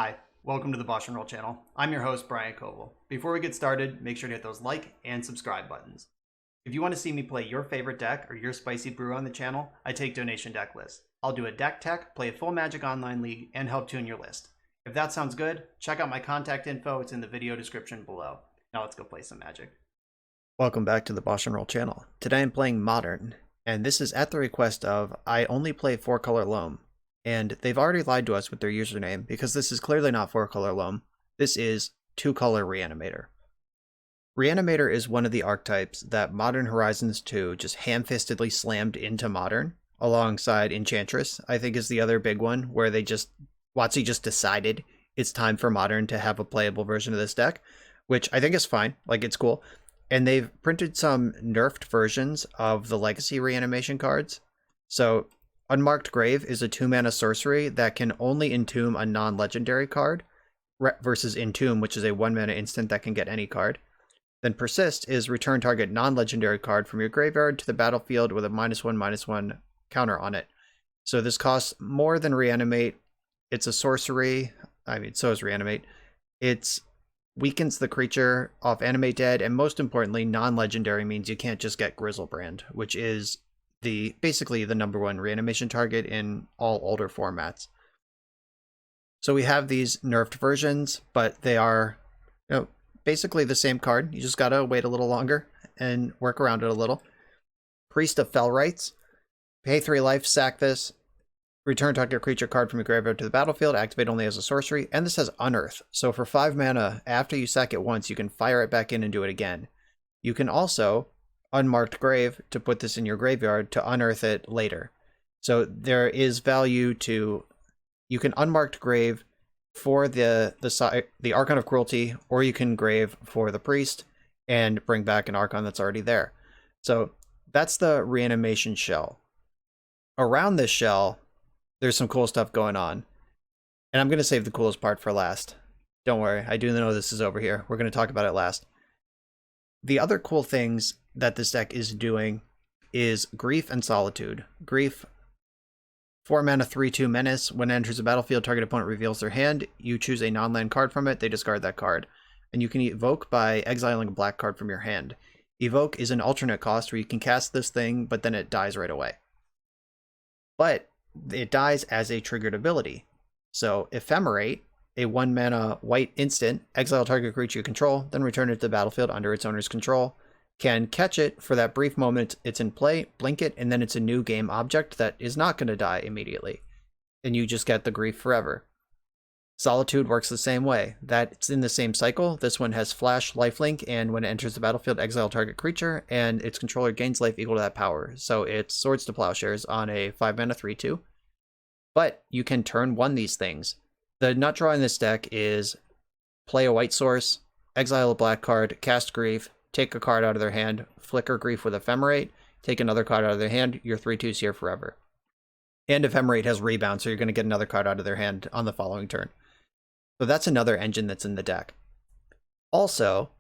Hi, welcome to the BoshNRoll channel. I'm your host, Brian Koval. Before we get started, make sure to hit those like and subscribe buttons. If you want to see me play your favorite deck or your spicy brew on the channel, I take donation deck lists. I'll do a deck tech, play a full Magic Online League, and help tune your list. If that sounds good, check out my contact info. It's in the video description below. Now let's go play some Magic. Welcome back to the BoshNRoll channel. Today I'm playing Modern, and this is at the request of I only play 4-color Loam. And they've already lied to us with their username, because this is clearly not 4-color Loam. This is 2-color Reanimator. Reanimator is one of the archetypes that Modern Horizons 2 just ham-fistedly slammed into Modern, alongside Enchantress, I think is the other big one, where WotC just decided it's time for Modern to have a playable version of this deck, which I think is fine, like it's cool. And they've printed some nerfed versions of the Legacy Reanimation cards. So Unmarked Grave is a 2-mana sorcery that can only entomb a non-legendary card, versus Entomb, which is a 1-mana instant that can get any card. Then Persist is return target non-legendary card from your graveyard to the battlefield with a -1/-1 counter on it. So this costs more than Reanimate. It's a sorcery. I mean, so is Reanimate. It weakens the creature off Animate Dead, and most importantly, non-legendary means you can't just get Grizzlebrand, which is basically the #1 reanimation target in all older formats. So we have these nerfed versions, but they are, basically the same card. You just gotta wait a little longer and work around it a little. Priest of Fellrights. Pay 3 life, sack this. Return target creature card from your graveyard to the battlefield. Activate only as a sorcery. And this has Unearth. So for 5 mana, after you sack it once, you can fire it back in and do it again. You can also Unmarked Grave to put this in your graveyard to unearth it later. So there is value to, you can Unmarked Grave for the Archon of Cruelty, or you can grave for the Priest and bring back an Archon that's already there. So that's the reanimation shell. Around this shell, there's some cool stuff going on. And I'm going to save the coolest part for last. Don't worry, I do know this is over here. We're going to talk about it last. The other cool things that this deck is doing is Grief and Solitude. Grief, 4 mana 3/2 menace. When it enters the battlefield, target opponent reveals their hand. You choose a non-land card from it, they discard that card. And you can evoke by exiling a black card from your hand. Evoke is an alternate cost where you can cast this thing, but then it dies right away. But it dies as a triggered ability. So Ephemerate, a 1-mana white instant, exile target creature you control, then return it to the battlefield under its owner's control. Can catch it for that brief moment it's in play, blink it, and then it's a new game object that is not going to die immediately. And you just get the grief forever. Solitude works the same way. That's in the same cycle. This one has flash, lifelink, and when it enters the battlefield, exile target creature, and its controller gains life equal to that power. So it's Swords to Plowshares on a 5-mana 3/2. But you can turn 1 these things. The nut draw in this deck is play a white source, exile a black card, cast Grief, take a card out of their hand, flicker Grief with Ephemerate, take another card out of their hand, your 3/2's here forever. And Ephemerate has rebound, so you're going to get another card out of their hand on the following turn. So that's another engine that's in the deck. Also,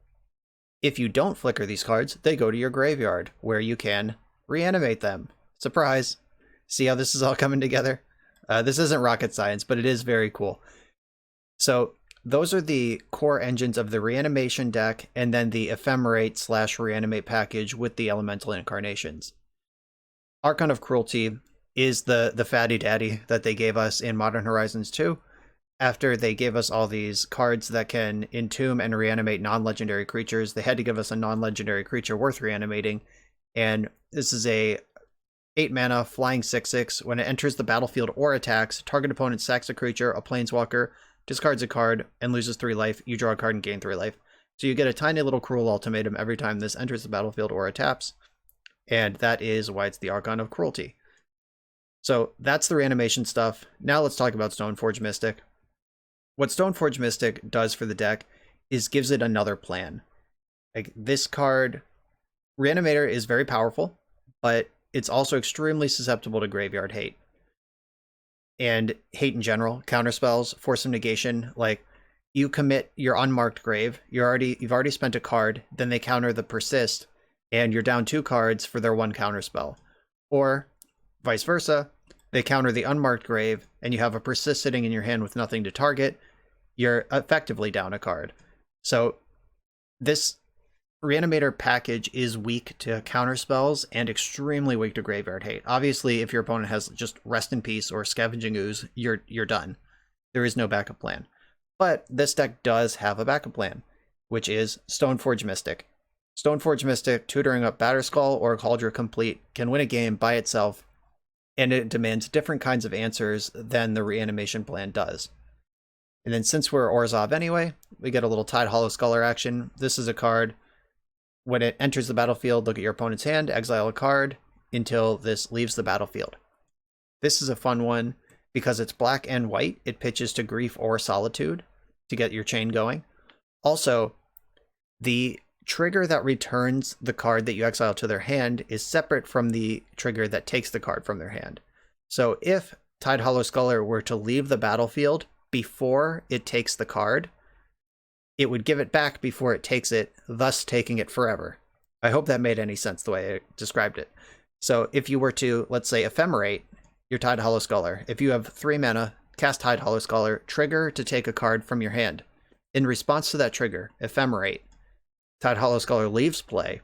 if you don't flicker these cards, they go to your graveyard, where you can reanimate them. Surprise! See how this is all coming together? This isn't rocket science, but it is very cool. So those are the core engines of the reanimation deck, and then the Ephemerate/reanimate package with the elemental incarnations. Archon of Cruelty is the fatty daddy that they gave us in Modern Horizons 2. After they gave us all these cards that can entomb and reanimate non-legendary creatures, they had to give us a non-legendary creature worth reanimating. And this is a 8-mana flying 6/6. When it enters the battlefield or attacks, target opponent sacks a creature, a planeswalker, discards a card, and loses 3 life. You draw a card and gain 3 life. So you get a tiny little cruel ultimatum every time this enters the battlefield or attacks. And that is why it's the Archon of Cruelty. So that's the reanimation stuff. Now let's talk about Stoneforge Mystic. What Stoneforge Mystic does for the deck is gives it another plan. Like this card, Reanimator is very powerful, but it's also extremely susceptible to graveyard hate. And hate in general, counterspells, force of negation, like you commit your Unmarked Grave, you've already spent a card, then they counter the Persist, and you're down 2 cards for their 1 counterspell. Or vice versa, they counter the Unmarked Grave, and you have a Persist sitting in your hand with nothing to target, you're effectively down a card. So this Reanimator package is weak to counter spells and extremely weak to graveyard hate. Obviously, if your opponent has just Rest in Peace or Scavenging Ooze, you're done. There is no backup plan. But this deck does have a backup plan, which is Stoneforge Mystic. Stoneforge Mystic, tutoring up Batterskull or Kaldra Compleat, can win a game by itself, and it demands different kinds of answers than the reanimation plan does. And then since we're Orzhov anyway, we get a little Tide Hollow Sculler action. This is a card. When it enters the battlefield, look at your opponent's hand, exile a card until this leaves the battlefield. This is a fun one because it's black and white. It pitches to Grief or Solitude to get your chain going. Also, the trigger that returns the card that you exile to their hand is separate from the trigger that takes the card from their hand. So if Tide Hollow Sculler were to leave the battlefield before it takes the card, it would give it back before it takes it, thus taking it forever. I hope that made any sense the way I described it. So if you were to, let's say, Ephemerate your Tide Hollow Sculler, if you have 3 mana, cast Tide Hollow Sculler, trigger to take a card from your hand. In response to that trigger, Ephemerate, Tide Hollow Sculler leaves play,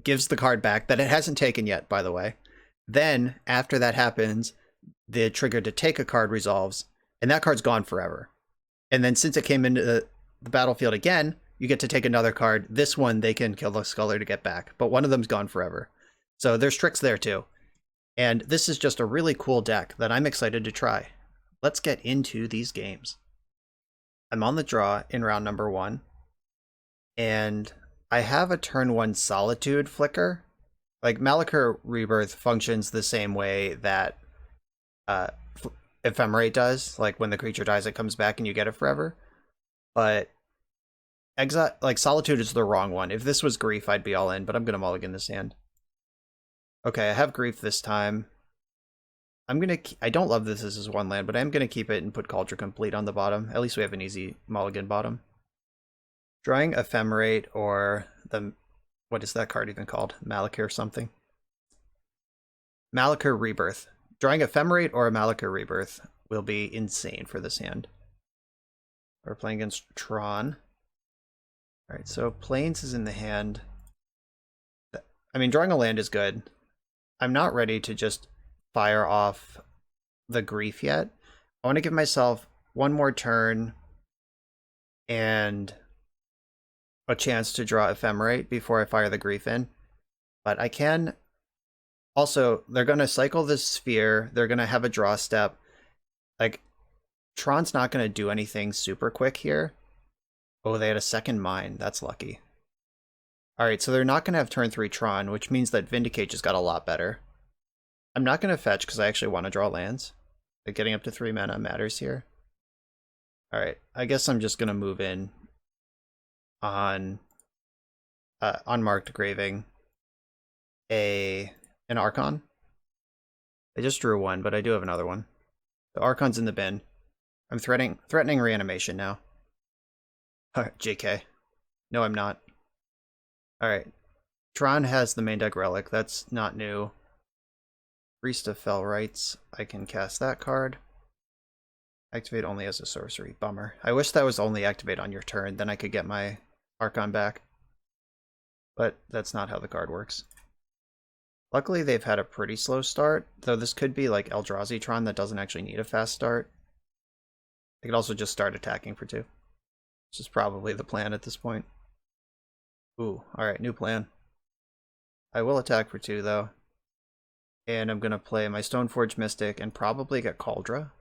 gives the card back that it hasn't taken yet, by the way. Then, after that happens, the trigger to take a card resolves, and that card's gone forever. And then since it came into the battlefield again, you get to take another card. This one, they can kill the Sculler to get back, but one of them's gone forever. So there's tricks there too. And this is just a really cool deck that I'm excited to try. Let's get into these games. I'm on the draw in round number 1, and I have a turn 1 Solitude flicker. Like, Malakir Rebirth functions the same way that Ephemerate does. Like, when the creature dies, it comes back and you get it forever. But Solitude is the wrong one. If this was Grief, I'd be all in, but I'm going to mulligan this hand. Okay, I have Grief this time. I don't love this as 1 land, but I'm going to keep it and put Kaldra Compleat on the bottom. At least we have an easy mulligan bottom. Drawing Ephemerate or what is that card even called? Malakir something? Malakir Rebirth. Drawing Ephemerate or a Malakir Rebirth will be insane for this hand. We're playing against Tron. Alright, so Plains is in the hand. I mean, drawing a land is good. I'm not ready to just fire off the Grief yet. I want to give myself 1 more turn and a chance to draw Ephemerate before I fire the Grief in. But I can... Also, they're going to cycle this sphere. They're going to have a draw step. Like, Tron's not going to do anything super quick here. Oh, they had a second mine. That's lucky. Alright, so they're not going to have turn 3 Tron, which means that Vindicate just got a lot better. I'm not going to fetch because I actually want to draw lands. Like, getting up to 3 mana matters here. Alright, I guess I'm just going to move in on Unmarked Graving an Archon. I just drew 1, but I do have another one. The Archon's in the bin. I'm threatening reanimation now. JK. No, I'm not. Alright. Tron has the main deck relic. That's not new. Priest of Fell Rites. I can cast that card. Activate only as a sorcery. Bummer. I wish that was only activate on your turn, then I could get my Archon back. But that's not how the card works. Luckily, they've had a pretty slow start, though this could be like Eldrazi Tron that doesn't actually need a fast start. They could also just start attacking for 2. Which is probably the plan at this point. Ooh, alright, new plan. I will attack for 2, though. And I'm going to play my Stoneforge Mystic and probably get Kaldra.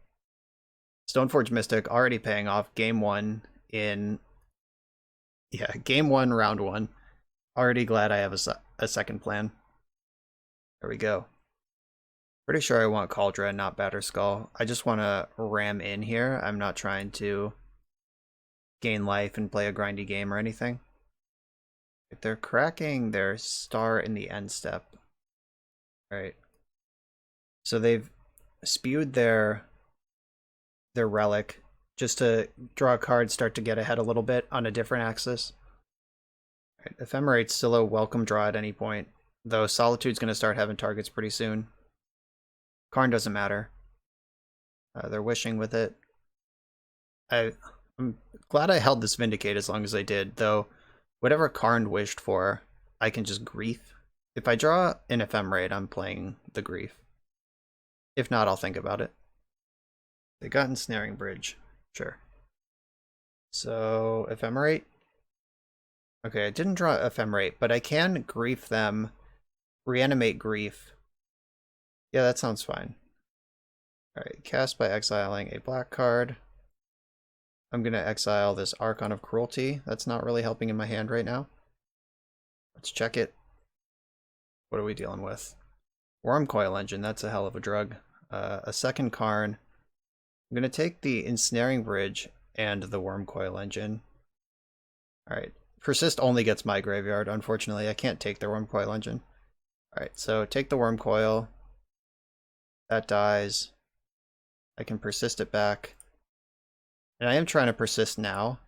Stoneforge Mystic already paying off game 1 in... Yeah, game 1, round 1. Already glad I have a second plan. There we go. Pretty sure I want Kaldra and not Batterskull. I just want to ram in here. I'm not trying to gain life and play a grindy game or anything. If they're cracking their star in the end step. Alright. So they've spewed their relic just to draw a card, start to get ahead a little bit on a different axis. Right, Ephemerate's still a welcome draw at any point, though Solitude's going to start having targets pretty soon. Karn doesn't matter. They're wishing with it. I'm glad I held this Vindicate as long as I did, though whatever Karn wished for, I can just grief. If I draw an Ephemerate, I'm playing the grief. If not, I'll think about it. They got Ensnaring Bridge. Sure. So, Ephemerate. Okay, I didn't draw Ephemerate, but I can grief them, reanimate grief. Yeah, that sounds fine. Alright, cast by exiling a black card. I'm going to exile this Archon of Cruelty. That's not really helping in my hand right now. Let's check it. What are we dealing with? Wormcoil Engine, that's a hell of a drug. A second Karn. I'm going to take the Ensnaring Bridge and the Wormcoil Engine. Alright, Persist only gets my graveyard, unfortunately. I can't take the Wormcoil Engine. Alright, so take the Wormcoil. That dies. I can persist it back. And I am trying to persist now.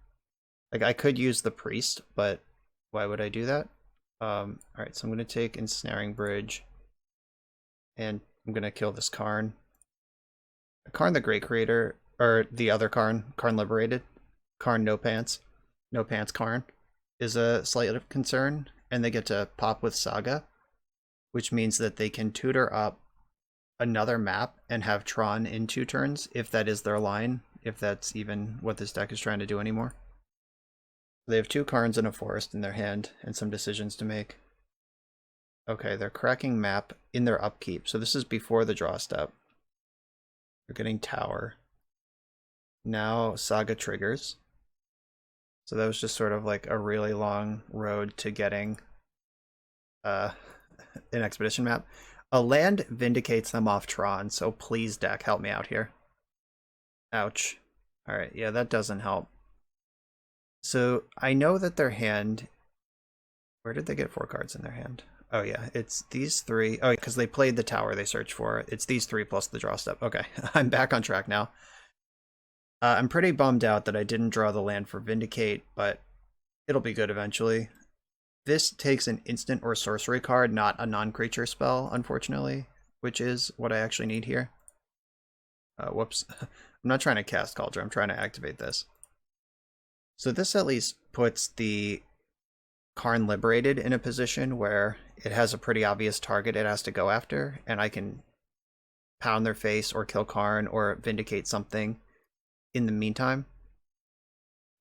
Like, I could use the Priest, but why would I do that? Alright, so I'm going to take Ensnaring Bridge. And I'm going to kill this Karn. Karn the Great Creator, or the other Karn, Karn Liberated. Karn No Pants. No Pants Karn is a slight concern. And they get to pop with Saga, which means that they can tutor up another map and have Tron in 2 turns, if that is their line, if that's even what this deck is trying to do anymore. They have 2 Karns and a Forest in their hand, and some decisions to make. Okay, they're cracking map in their upkeep, so this is before the draw step. They're getting Tower. Now Saga triggers. So that was just sort of like a really long road to getting an Expedition map. A land vindicates them off Tron, so please, deck, help me out here. Ouch. Alright, yeah, that doesn't help. So I know that their hand... Where did they get 4 cards in their hand? Oh yeah, it's these 3. Oh, because they played the tower they searched for. It's these 3 plus the draw step. Okay, I'm back on track now. I'm pretty bummed out that I didn't draw the land for Vindicate, but it'll be good eventually. This takes an instant or sorcery card, not a non-creature spell, unfortunately, which is what I actually need here. Whoops. I'm not trying to cast Kaldra, I'm trying to activate this. So this at least puts the Karn Liberated in a position where it has a pretty obvious target it has to go after, and I can pound their face or kill Karn or vindicate something in the meantime.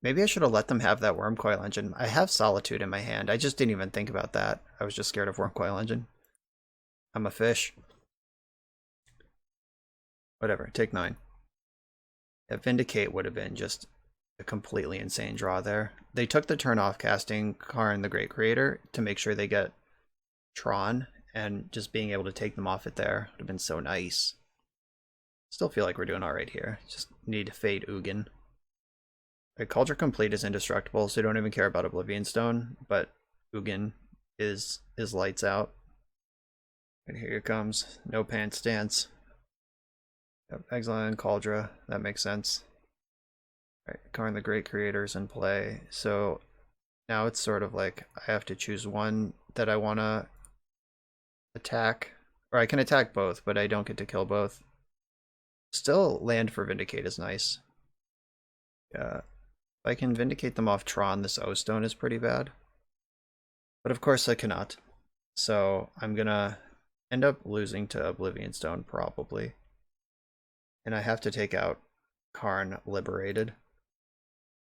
Maybe I should have let them have that Wormcoil Engine. I have Solitude in my hand. I just didn't even think about that. I was just scared of Wormcoil Engine. I'm a fish. Whatever, take 9. That Vindicate would have been just a completely insane draw there. They took the turn off casting Karn the Great Creator to make sure they get Tron, and just being able to take them off it there would have been so nice. Still feel like we're doing alright here. Just need to fade Ugin. Kaldra Compleat is indestructible, so I don't even care about Oblivion Stone, but Ugin is lights out. And here it comes. No Pants Stance. Yep, exiling Kaldra, that makes sense. Alright, Karn the Great Creator's in play, so now it's sort of like I have to choose one that I want to attack. Or I can attack both, but I don't get to kill both. Still, land for Vindicate is nice. Yeah. If I can vindicate them off Tron, this O-Stone is pretty bad. But of course I cannot. So I'm gonna end up losing to Oblivion Stone, probably. And I have to take out Karn Liberated.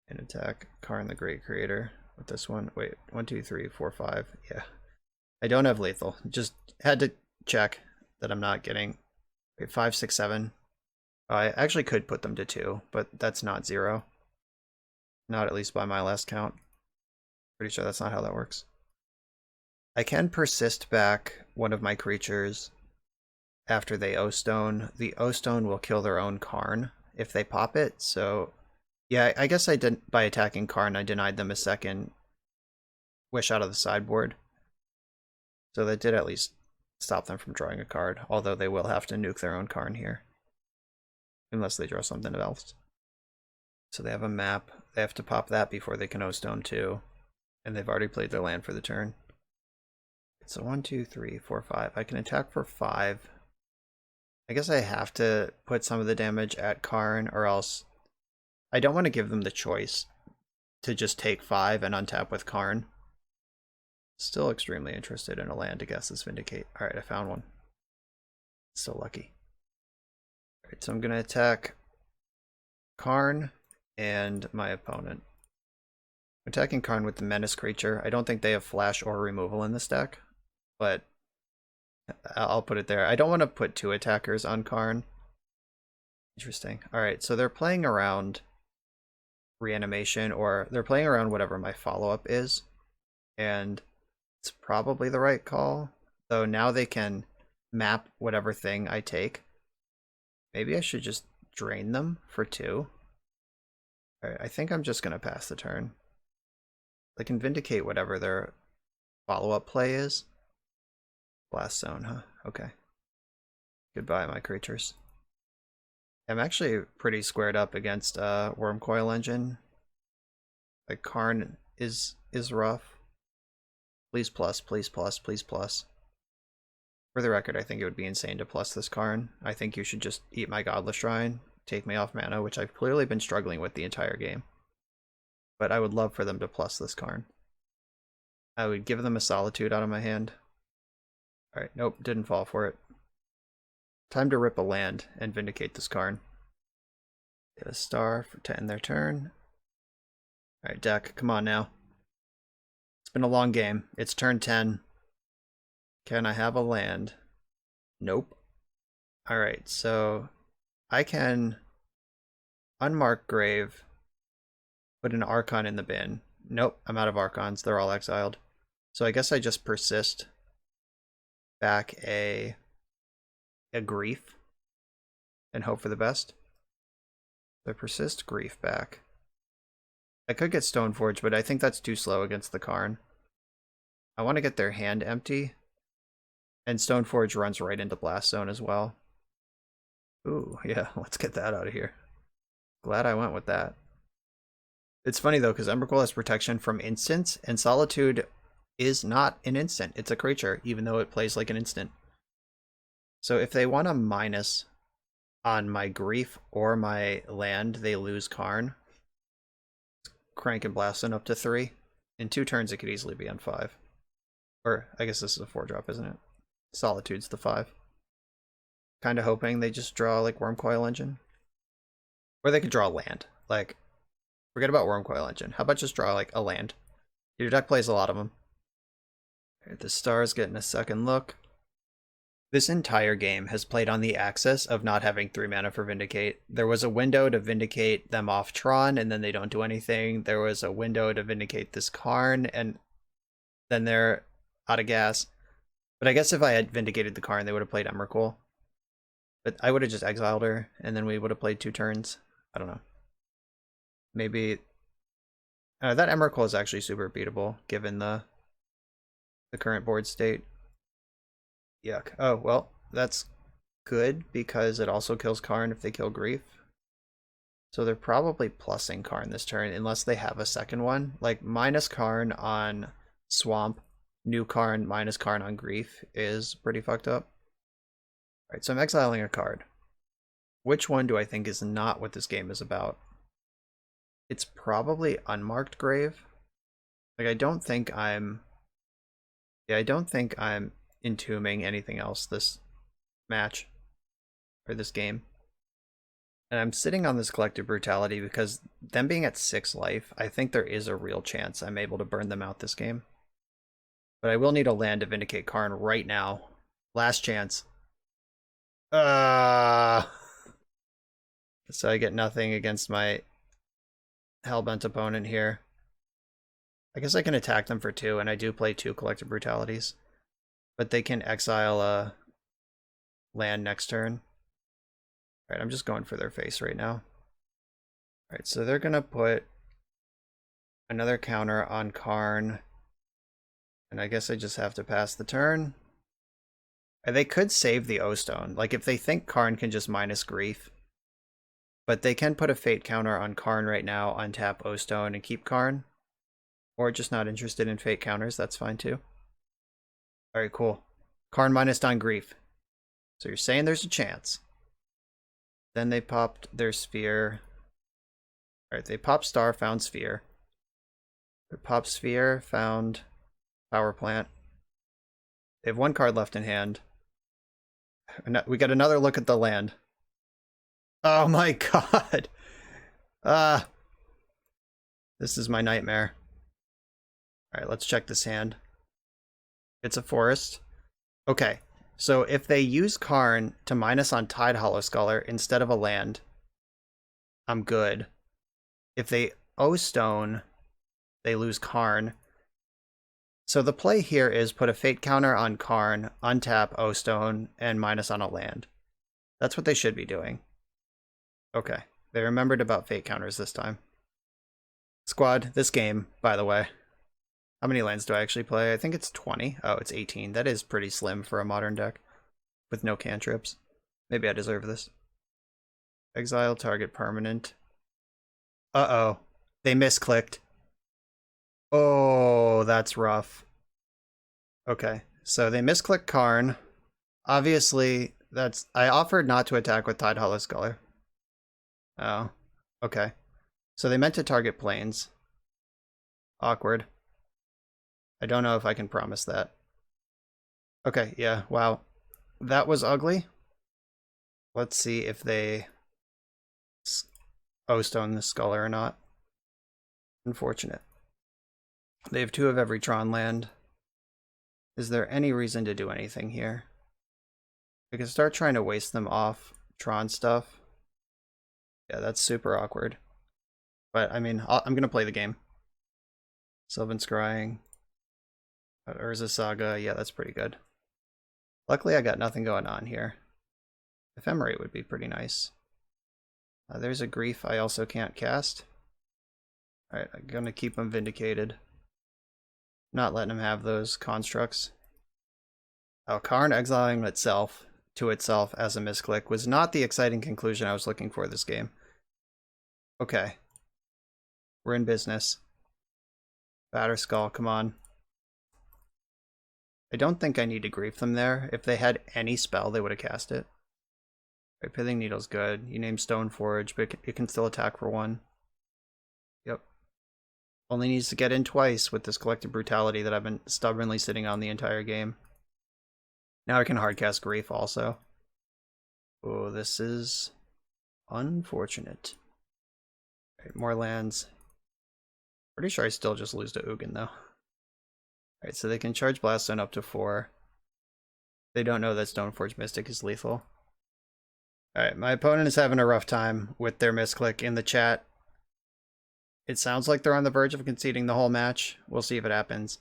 And attack Karn the Great Creator with this one. Wait, 1, 2, 3, 4, 5. Yeah. I don't have lethal. Just had to check that I'm not getting... Wait, 5, 6, 7. I actually could put them to 2, but that's not 0. Not at least by my last count. Pretty sure that's not how that works. I can persist back one of my creatures after they O-Stone. The O-Stone will kill their own Karn if they pop it, so... Yeah, I guess I did, by attacking Karn, I denied them a second wish out of the sideboard. So that did at least stop them from drawing a card, although they will have to nuke their own Karn here. Unless they draw something else. So they have a map. They have to pop that before they can O-Stone too. And they've already played their land for the turn. So 1, 2, 3, 4, 5. I can attack for 5. I guess I have to put some of the damage at Karn, or else I don't want to give them the choice to just take 5 and untap with Karn. Still extremely interested in a land to guess this Vindicate. Alright, I found one. Still lucky. Alright, so I'm going to attack Karn and my opponent. I'm attacking Karn with the Menace creature. I don't think they have flash or removal in this deck, but I'll put it there. I don't want to put 2 attackers on Karn. Interesting. Alright, so they're playing around Reanimation, or they're playing around whatever my follow-up is, and it's probably the right call. Though now they can map whatever thing I take. Maybe I should just drain them for 2. Alright, I think I'm just going to pass the turn. They can Vindicate whatever their follow-up play is. Blast Zone, huh? Okay. Goodbye, my creatures. I'm actually pretty squared up against Wormcoil Engine. Like, Karn is rough. Please plus, please plus, please plus. For the record, I think it would be insane to plus this Karn. I think you should just eat my Godless Shrine, take me off mana, which I've clearly been struggling with the entire game. But I would love for them to plus this Karn. I would give them a Solitude out of my hand. Alright, nope, didn't fall for it. Time to rip a land and Vindicate this Karn. Get a star to end their turn. Alright, deck, come on now. It's been a long game. It's turn 10. Can I have a land? Nope. Alright, so I can Unmarked Grave, put an Archon in the bin. Nope, I'm out of Archons. They're all exiled. So I guess I just Persist back a Grief and hope for the best. So Persist Grief back. I could get Stoneforge, but I think that's too slow against the Karn. I want to get their hand empty. And Stoneforge runs right into Blast Zone as well. Ooh, yeah, let's get that out of here. Glad I went with that. It's funny though, because Emrakul has protection from instants, and Solitude is not an instant. It's a creature, even though it plays like an instant. So if they want a minus on my Grief or my land, they lose Karn. Crank and Blast Zone up to 3. In 2 turns, it could easily be on 5. Or, I guess this is a 4-drop, isn't it? Solitude's the 5. Kind of hoping they just draw, like, Wormcoil Engine. Or they could draw a land. Like, forget about Wormcoil Engine. How about just draw, like, a land? Your deck plays a lot of them. Right, the star's getting a second look. This entire game has played on the axis of not having 3 mana for Vindicate. There was a window to Vindicate them off Tron, and then they don't do anything. There was a window to Vindicate this Karn, and then they're out of gas. But I guess if I had Vindicated the Karn, they would have played Emrakul. But I would have just exiled her, and then we would have played 2 turns. I don't know. Maybe... that Emrakul is actually super beatable, given the current board state. Yuck. Oh, well, that's good, because it also kills Karn if they kill Grief. So they're probably plussing Karn this turn, unless they have a second one. Like, minus Karn on Swamp, new Karn minus Karn on Grief is pretty fucked up. Alright, so I'm exiling a card. Which one do I think is not what this game is about? It's probably Unmarked Grave. Like, I don't think I'm entombing anything else this match, or this game. And I'm sitting on this Collective Brutality because them being at 6 life, I think there is a real chance I'm able to burn them out this game. But I will need a land to Vindicate Karn right now. Last chance. So I get nothing against my Hellbent opponent here. I guess I can attack them for 2, and I do play 2 Collective Brutalities. But they can exile a land next turn. Alright, I'm just going for their face right now. Alright, so they're gonna put another counter on Karn. And I guess I just have to pass the turn. And they could save the O-Stone. Like, if they think Karn can just minus Grief. But they can put a Fate counter on Karn right now, untap O-Stone, and keep Karn. Or just not interested in Fate counters, that's fine too. Alright, cool. Karn minus on Grief. So you're saying there's a chance. Then they popped their Sphere. Alright, they pop star, found sphere. They pop sphere, found power plant. They have 1 card left in hand. We got another look at the land. Oh my god! This is my nightmare. Alright, let's check this hand. It's a forest. Okay, so if they use Karn to minus on Tide Hollowskuller instead of a land, I'm good. If they O-Stone, they lose Karn. So the play here is put a fate counter on Karn, untap O-Stone, and minus on a land. That's what they should be doing. Okay, they remembered about fate counters this time. Squad, this game, by the way. How many lands do I actually play? I think it's 20. Oh, it's 18. That is pretty slim for a modern deck. With no cantrips. Maybe I deserve this. Exile target permanent. Uh-oh. They misclicked. Oh, that's rough. Okay, so they misclick Karn. Obviously, that's... I offered not to attack with Tide Hollowskuller. Oh, okay. So they meant to target planes. Awkward. I don't know if I can promise that. Okay, yeah, wow. That was ugly. Let's see if they O-Stone the Sculler or not. Unfortunate. They have 2 of every Tron land. Is there any reason to do anything here? We can start trying to waste them off Tron stuff. Yeah, that's super awkward. But, I mean, I'm going to play the game. Sylvan Scrying. Urza Saga. Yeah, that's pretty good. Luckily, I got nothing going on here. Ephemerate would be pretty nice. There's a Grief I also can't cast. Alright, I'm going to keep him Vindicated. Not letting him have those constructs. Oh, Karn exiling itself to itself as a misclick was not the exciting conclusion I was looking for this game. Okay. We're in business. Batterskull, come on. I don't think I need to grief them there. If they had any spell, they would have cast it. Right, Pithing Needle's good. You name Stoneforge, but it can still attack for 1. Yep. Only needs to get in twice with this Collective Brutality that I've been stubbornly sitting on the entire game. Now I can hardcast Grief also. Oh, this is unfortunate. Right, more lands. Pretty sure I still just lose to Ugin though. Alright, so they can charge Blaststone up to 4. They don't know that Stoneforge Mystic is lethal. Alright, my opponent is having a rough time with their misclick in the chat. It sounds like they're on the verge of conceding the whole match. We'll see if it happens.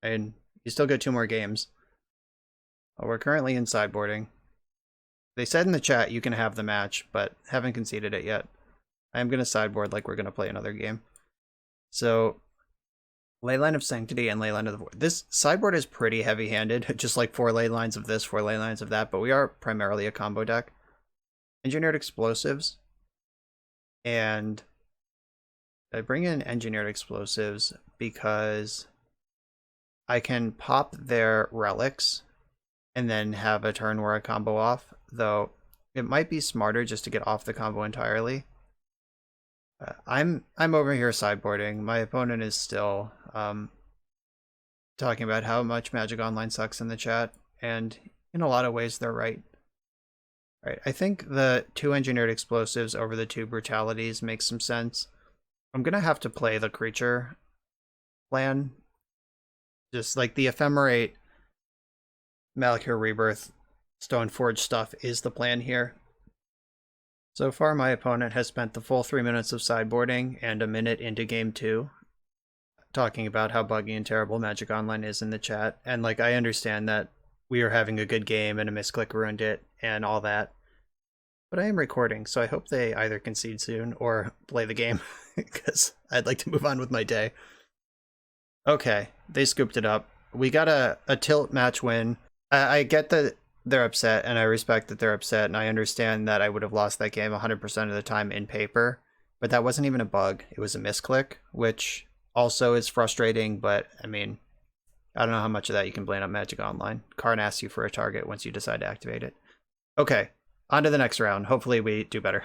And you still get 2 more games. Well, we're currently in sideboarding. They said in the chat you can have the match, but haven't conceded it yet. I am going to sideboard like we're going to play another game. So, Leyline of Sanctity and Leyline of the Void. This sideboard is pretty heavy-handed, just like 4 Leylines of this, 4 Leylines of that, but we are primarily a combo deck. Engineered Explosives. And I bring in Engineered Explosives because I can pop their relics and then have a turn where I combo off, though it might be smarter just to get off the combo entirely. I'm over here sideboarding. My opponent is still talking about how much Magic Online sucks in the chat, and in a lot of ways they're right. Right, I think the 2 Engineered Explosives over the 2 Brutalities makes some sense. I'm gonna have to play the creature plan. Just like the Ephemerate, Malakir Rebirth, Stoneforge stuff is the plan here. So far, my opponent has spent the full 3 minutes of sideboarding and a minute into game 2 talking about how buggy and terrible Magic Online is in the chat. And like, I understand that we are having a good game and a misclick ruined it and all that. But I am recording, so I hope they either concede soon or play the game, because I'd like to move on with my day. Okay, they scooped it up. We got a tilt match win. I get that they're upset, and I respect that they're upset, and I understand that I would have lost that game 100% of the time in paper, but that wasn't even a bug. It was a misclick, which also is frustrating, but I mean, I don't know how much of that you can blame on Magic Online. Karn asks you for a target once you decide to activate it. Okay, on to the next round. Hopefully we do better.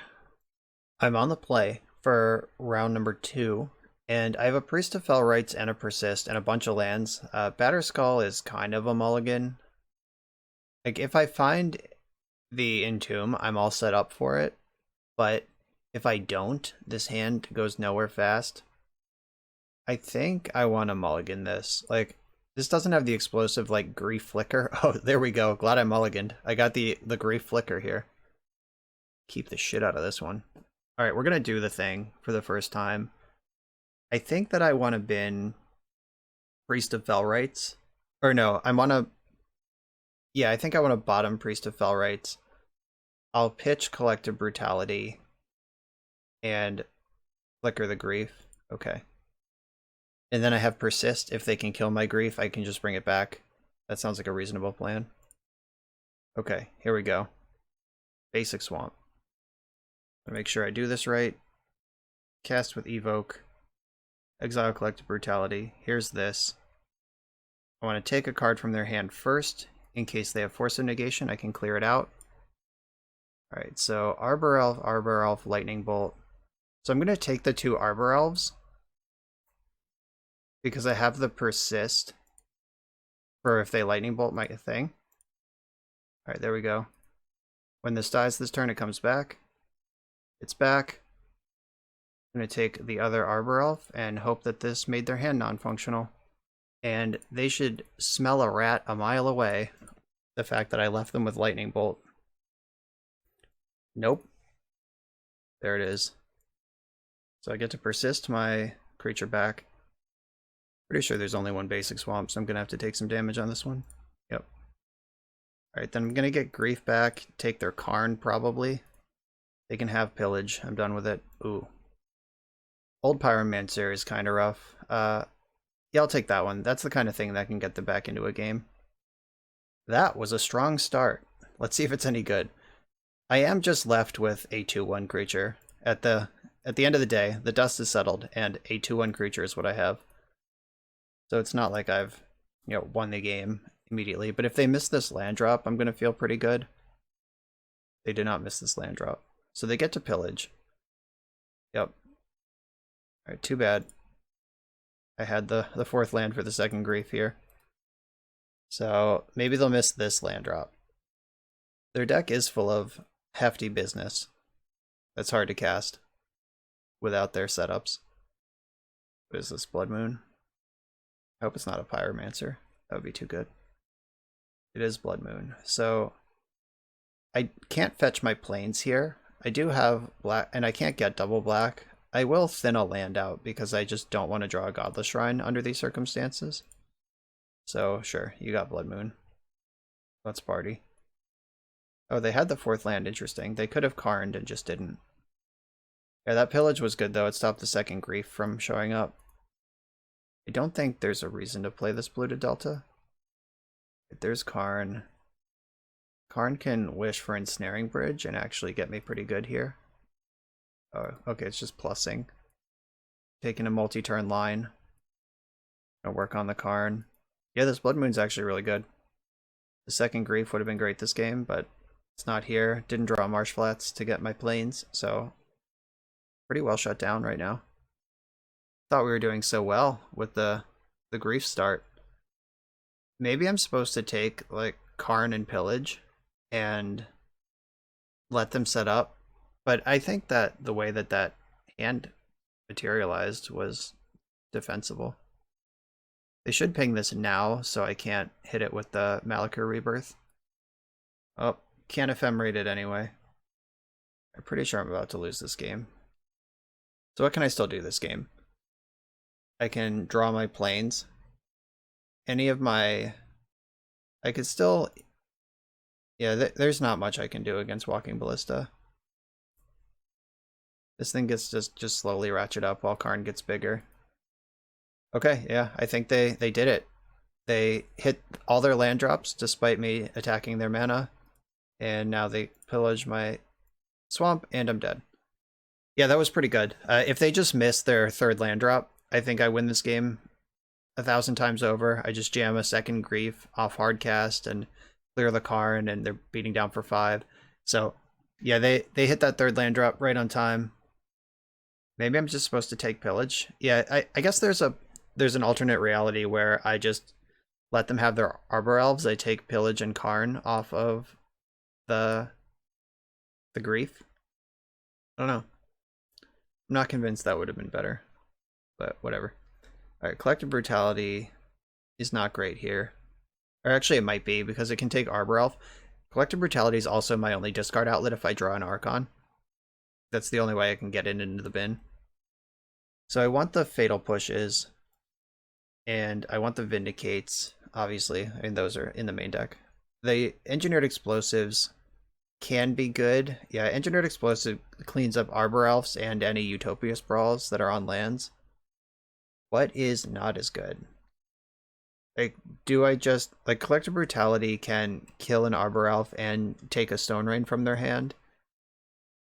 I'm on the play for round number 2, and I have a Priest of Felrites and a Persist and a bunch of lands. Batterskull is kind of a mulligan. Like, if I find the Entomb, I'm all set up for it, but if I don't, this hand goes nowhere fast. I think I want to mulligan this. Like, this doesn't have the explosive, like, Grief Flicker. Oh, there we go. Glad I mulliganed. I got the Grief Flicker here. Keep the shit out of this one. Alright, we're gonna do the thing for the first time. I think that I want to bin Priest of Felrites. Or no, I want to... Yeah, I think I want to bottom Priest of Felrites. I'll pitch Collective Brutality and Flicker the Grief. Okay. And then I have Persist. If they can kill my Grief, I can just bring it back. That sounds like a reasonable plan. Okay, here we go. Basic Swamp. Make sure I do this right. Cast with Evoke. Exile Collective Brutality. Here's this. I want to take a card from their hand first. In case they have Force of Negation, I can clear it out. Alright, so Arbor Elf, Lightning Bolt. So I'm going to take the 2 Arbor Elves. Because I have the Persist. For if they Lightning Bolt my thing. Alright, there we go. When this dies this turn, it comes back. It's back. I'm going to take the other Arbor Elf and hope that this made their hand non-functional. And they should smell a rat a mile away. The fact that I left them with Lightning Bolt. Nope. There it is. So I get to persist my creature back. Pretty sure there's only one basic swamp, so I'm going to have to take some damage on this one. Yep. Alright, then I'm going to get Grief back, take their Karn probably. They can have Pillage. I'm done with it. Ooh. Old Pyromancer is kind of rough. Yeah, I'll take that one. That's the kind of thing that can get them back into a game. That was a strong start. Let's see if it's any good. I am just left with a 2/1 creature. At the end of the day, the dust is settled, and a 2/1 creature is what I have. So it's not like I've, won the game immediately. But if they miss this land drop, I'm going to feel pretty good. They did not miss this land drop. So they get to pillage. Yep. Alright, too bad. I had the 4th land for the 2nd Grief here. So maybe they'll miss this land drop. Their deck is full of hefty business. That's hard to cast without their setups. What is this, Blood Moon? I hope it's not a Pyromancer. That would be too good. It is Blood Moon. So I can't fetch my planes here. I do have black, and I can't get double black. I will thin a land out because I just don't want to draw a Godless Shrine under these circumstances. So sure, you got Blood Moon. Let's party. Oh, they had the 4th land. Interesting. They could have Karned and just didn't. Yeah, that pillage was good though. It stopped the 2nd Grief from showing up. I don't think there's a reason to play this blue to Delta. There's Karn. Karn can wish for Ensnaring Bridge and actually get me pretty good here. Oh, okay, it's just plussing. Taking a multi-turn line. Gonna work on the Karn. Yeah, this Blood Moon's actually really good. The 2nd Grief would have been great this game, but it's not here. Didn't draw Marsh Flats to get my planes, so pretty well shut down right now. Thought we were doing so well with the Grief start. Maybe I'm supposed to take like Karn and Pillage and let them set up, but I think that the way that hand materialized was defensible. They should ping this now, so I can't hit it with the Malakir Rebirth. Oh, can't Ephemerate it anyway. I'm pretty sure I'm about to lose this game. So what can I still do this game? I can draw my planes. Any of my... I could still... Yeah, there's not much I can do against Walking Ballista. This thing gets just slowly ratchet up while Karn gets bigger. Okay, yeah, I think they did it. They hit all their land drops despite me attacking their mana. And now they pillage my swamp and I'm dead. Yeah, that was pretty good. If they just miss their 3rd land drop, I think I win this game 1,000 times over. I just jam a 2nd Grief off hardcast and clear the Karn and they're beating down for 5. So yeah, they hit that 3rd land drop right on time. Maybe I'm just supposed to take pillage. Yeah, I guess there's an alternate reality where I just let them have their Arbor Elves. I take pillage and Karn off of the grief. I don't know. I'm not convinced that would have been better, but whatever. All right, Collective Brutality is not great here. Or actually, it might be because it can take Arbor Elf. Collective Brutality is also my only discard outlet if I draw an Archon. That's the only way I can get it into the bin. So I want the Fatal Pushes, and I want the Vindicates, obviously. I mean, those are in the main deck. The Engineered Explosives can be good. Yeah, Engineered Explosive cleans up Arbor Elves and any Utopia Sprawls that are on lands. What is not as good? Like, do I just... Like, Collective Brutality can kill an Arbor Elf and take a Stone Rain from their hand.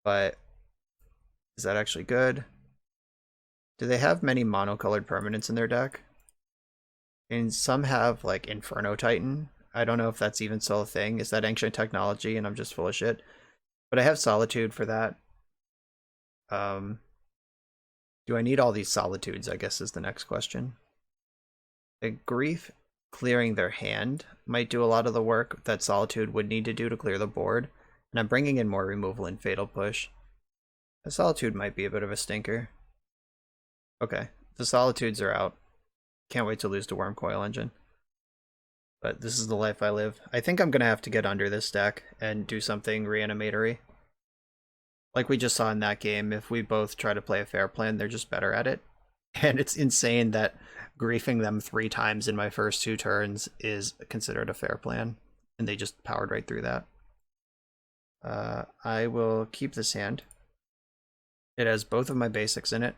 But is that actually good? Do they have many monocolored permanents in their deck? And some have, like, Inferno Titan. I don't know if that's even still a thing. Is that ancient technology and I'm just full of shit? But I have Solitude for that. Do I need all these Solitudes, I guess is the next question. A Grief clearing their hand might do a lot of the work that Solitude would need to do to clear the board. And I'm bringing in more removal and Fatal Push. The Solitude might be a bit of a stinker. Okay, the Solitudes are out. Can't wait to lose to Wormcoil Engine. But this is the life I live. I think I'm going to have to get under this deck and do something Reanimatory. Like we just saw in that game, if we both try to play a fair plan, they're just better at it. And it's insane that griefing them 3 times in my first 2 turns is considered a fair plan. And they just powered right through that. I will keep this hand. It has both of my basics in it.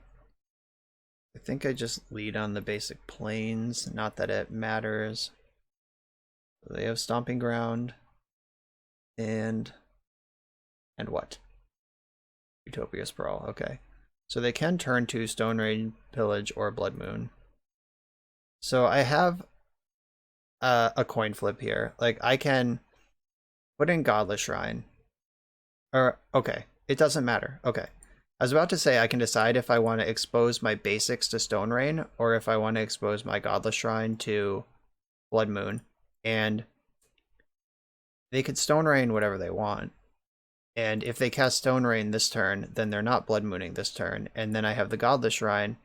I think I just lead on the basic planes, not that it matters. They have Stomping Ground, and what? Utopia Sprawl, okay. So they can turn to Stone Rain, Pillage, or Blood Moon. So I have a coin flip here. Like, I can put in Godless Shrine. Or, okay, it doesn't matter. Okay. I was about to say I can decide if I want to expose my basics to Stone Rain or if I want to expose my Godless Shrine to Blood Moon. And they could Stone Rain whatever they want. And if they cast Stone Rain this turn, then they're not Blood Mooning this turn. And then I have the Godless Shrine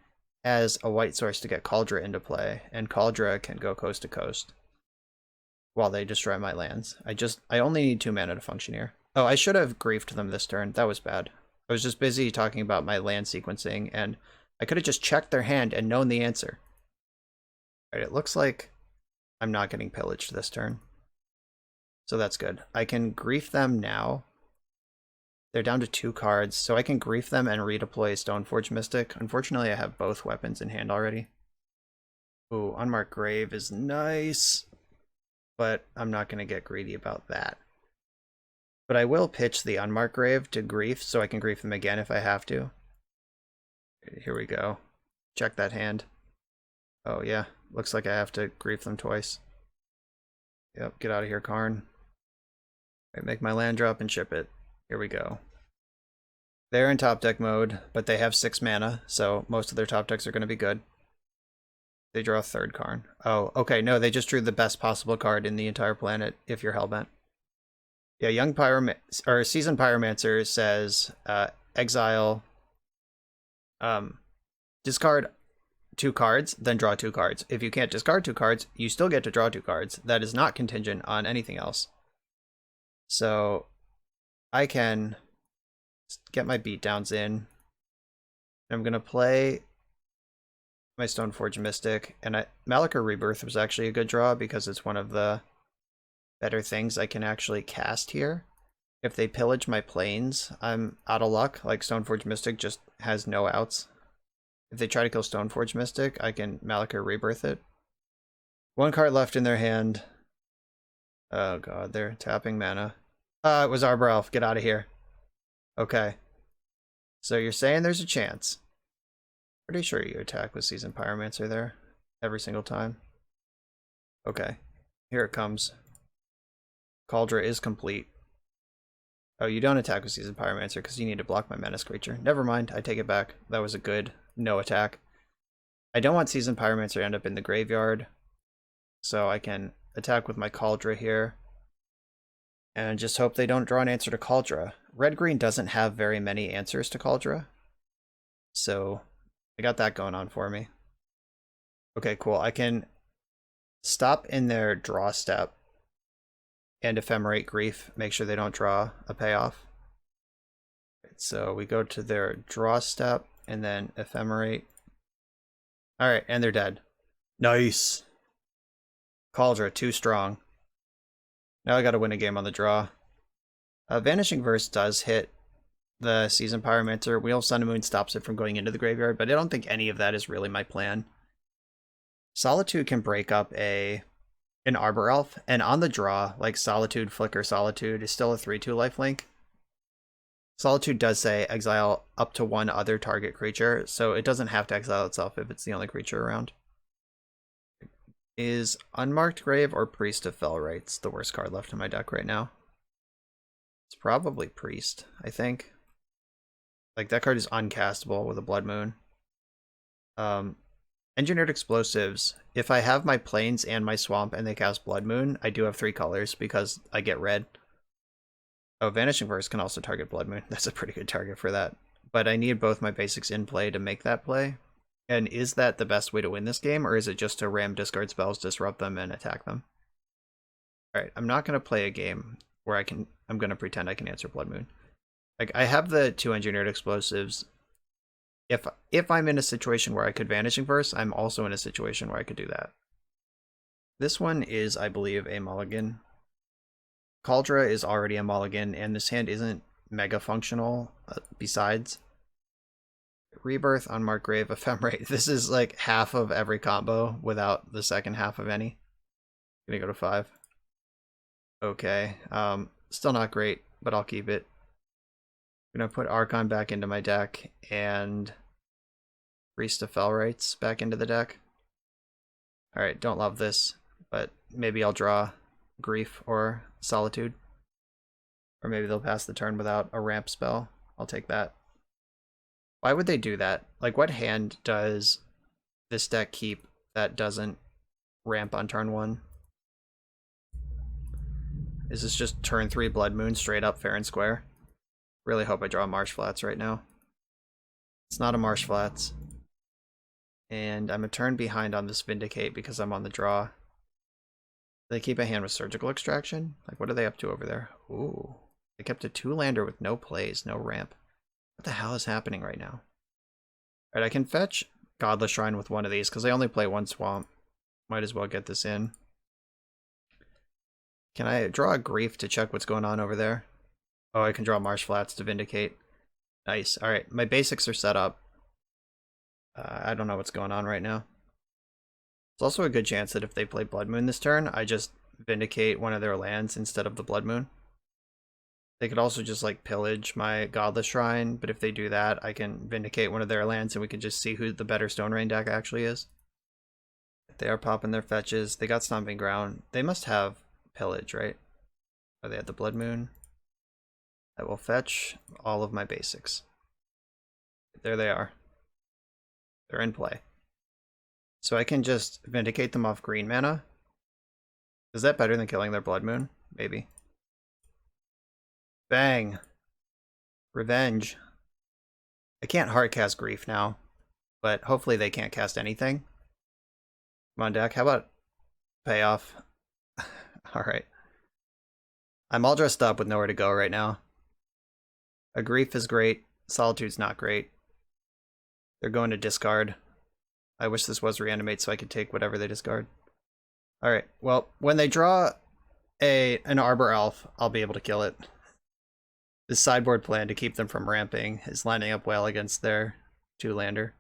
as a white source to get Kaldra into play. And Kaldra can go coast to coast while they destroy my lands. I only need 2 mana to function here. Oh, I should have griefed them this turn. That was bad. I was just busy talking about my land sequencing, and I could have just checked their hand and known the answer. Alright, it looks like I'm not getting pillaged this turn. So that's good. I can grief them now. They're down to 2 cards, so I can grief them and redeploy Stoneforge Mystic. Unfortunately, I have both weapons in hand already. Ooh, Unmarked Grave is nice, but I'm not going to get greedy about that. But I will pitch the Unmarked Grave to grief, so I can grief them again if I have to. Here we go. Check that hand. Oh yeah, looks like I have to grief them twice. Yep, get out of here, Karn. Right, make my land drop and ship it. Here we go. They're in top deck mode, but they have 6 mana, so most of their top decks are going to be good. They draw a 3rd Karn. Oh, okay, no, they just drew the best possible card in the entire planet, if you're Hellbent. Yeah, Seasoned Pyromancer says, exile, discard 2 cards, then draw 2 cards. If you can't discard 2 cards, you still get to draw 2 cards. That is not contingent on anything else. So I can get my beatdowns in. I'm going to play my Stoneforge Mystic, and Malachor Rebirth was actually a good draw because it's one of the better things I can actually cast here. If they pillage my planes, I'm out of luck. Like, Stoneforge Mystic just has no outs. If they try to kill Stoneforge Mystic, I can Malachor Rebirth it. 1 card left in their hand. Oh god, they're tapping mana. It was Arbor Elf. Get out of here. Okay. So you're saying there's a chance. Pretty sure you attack with Seasoned Pyromancer there. Every single time. Okay. Here it comes. Kaldra is complete. Oh, you don't attack with Seasoned Pyromancer because you need to block my menace creature. Never mind, I take it back. That was a good no attack. I don't want Seasoned Pyromancer to end up in the graveyard, so I can attack with my Kaldra here. And just hope they don't draw an answer to Kaldra. Red-green doesn't have very many answers to Kaldra, so I got that going on for me. Okay, cool. I can stop in their draw step and Ephemerate Grief, make sure they don't draw a payoff. So we go to their draw step and then Ephemerate. Alright, and they're dead. Nice. Kaldra, too strong. Now I gotta win a game on the draw. Vanishing Verse does hit the Seasoned Pyromancer. Wheel of Sun and Moon stops it from going into the graveyard, but I don't think any of that is really my plan. Solitude can break up an Arbor Elf, and on the draw, like Solitude, Flicker, Solitude is still a 3/2 lifelink. Solitude does say exile up to one other target creature, so it doesn't have to exile itself if it's the only creature around. Is Unmarked Grave or Priest of Felrites the worst card left in my deck right now? It's probably Priest, I think. Like, that card is uncastable with a Blood Moon. Engineered Explosives. If I have my Plains and my Swamp and they cast Blood Moon, I do have 3 colors because I get red. Oh, Vanishing Verse can also target Blood Moon. That's a pretty good target for that. But I need both my basics in play to make that play. And is that the best way to win this game, or is it just to ram discard spells, disrupt them, and attack them? Alright, I'm not going to play a game where I'm going to pretend I can answer Blood Moon. Like, I have the 2 Engineered Explosives. If I'm in a situation where I could Vanishing Verse, I'm also in a situation where I could do that. This one is, I believe, a mulligan. Kaldra is already a mulligan, and this hand isn't mega functional besides. Rebirth, Unmarked Grave, Ephemerate. This is like half of every combo without the second half of any. Gonna go to 5. Okay, still not great, but I'll keep it. I'm gonna put Archon back into my deck and Priest of Felrites back into the deck. Alright, don't love this, but maybe I'll draw Grief or Solitude. Or maybe they'll pass the turn without a ramp spell. I'll take that. Why would they do that? Like, what hand does this deck keep that doesn't ramp on turn 1? Is this just turn 3 Blood Moon straight up fair and square? Really hope I draw Marsh Flats right now. It's not a Marsh Flats. And I'm a turn behind on this Vindicate because I'm on the draw. They keep a hand with Surgical Extraction? Like, what are they up to over there? Ooh. They kept a 2-lander with no plays, no ramp. What the hell is happening right now? Alright, I can fetch Godless Shrine with one of these because I only play 1 swamp. Might as well get this in. Can I draw a Grief to check what's going on over there? Oh, I can draw Marsh Flats to Vindicate. Nice. Alright, my basics are set up. I don't know what's going on right now. It's also a good chance that if they play Blood Moon this turn, I just Vindicate one of their lands instead of the Blood Moon. They could also just like pillage my Godless Shrine, but if they do that, I can Vindicate one of their lands and we can just see who the better Stone Rain deck actually is. They are popping their fetches. They got Stomping Ground. They must have Pillage, right? Oh, they had the Blood Moon. I will fetch all of my basics. There they are. They're in play. So I can just Vindicate them off green mana. Is that better than killing their Blood Moon? Maybe. Bang. Revenge. I can't hard cast Grief now, but hopefully they can't cast anything. Come on, deck. How about payoff? Alright. I'm all dressed up with nowhere to go right now. A Grief is great. Solitude's not great. They're going to discard. I wish this was Reanimate so I could take whatever they discard. Alright, well, when they draw an Arbor Elf, I'll be able to kill it. The sideboard plan to keep them from ramping is lining up well against their 2-lander.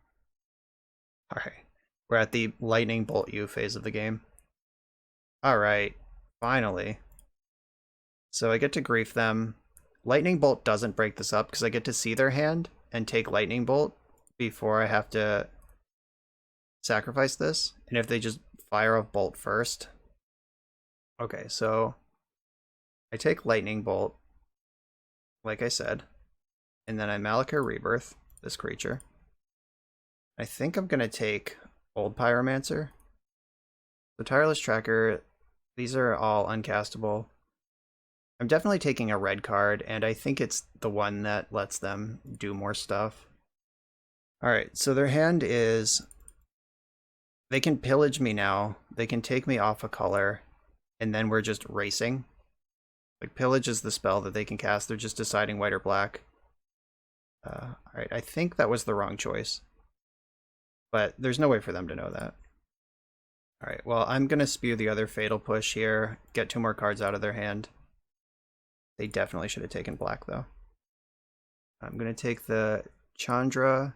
Alright, we're at the Lightning Bolt You phase of the game. Alright, finally. So I get to Grief them. Lightning Bolt doesn't break this up because I get to see their hand and take Lightning Bolt before I have to sacrifice this. And if they just fire off Bolt first. Okay, so I take Lightning Bolt. like I said. And then I Malachir Rebirth this creature. I think I'm going to take Old Pyromancer. The Tireless Tracker, these are all uncastable. I'm definitely taking a red card, and I think it's the one that lets them do more stuff. Alright, so their hand is... They can pillage me now, they can take me off a color, and then we're just racing. Like, Pillage is the spell that they can cast, they're just deciding white or black. Alright, I think that was the wrong choice. But there's no way for them to know that. Alright, well, I'm going to spew the other Fatal Push here, get 2 more cards out of their hand. They definitely should have taken black, though. I'm going to take the Chandra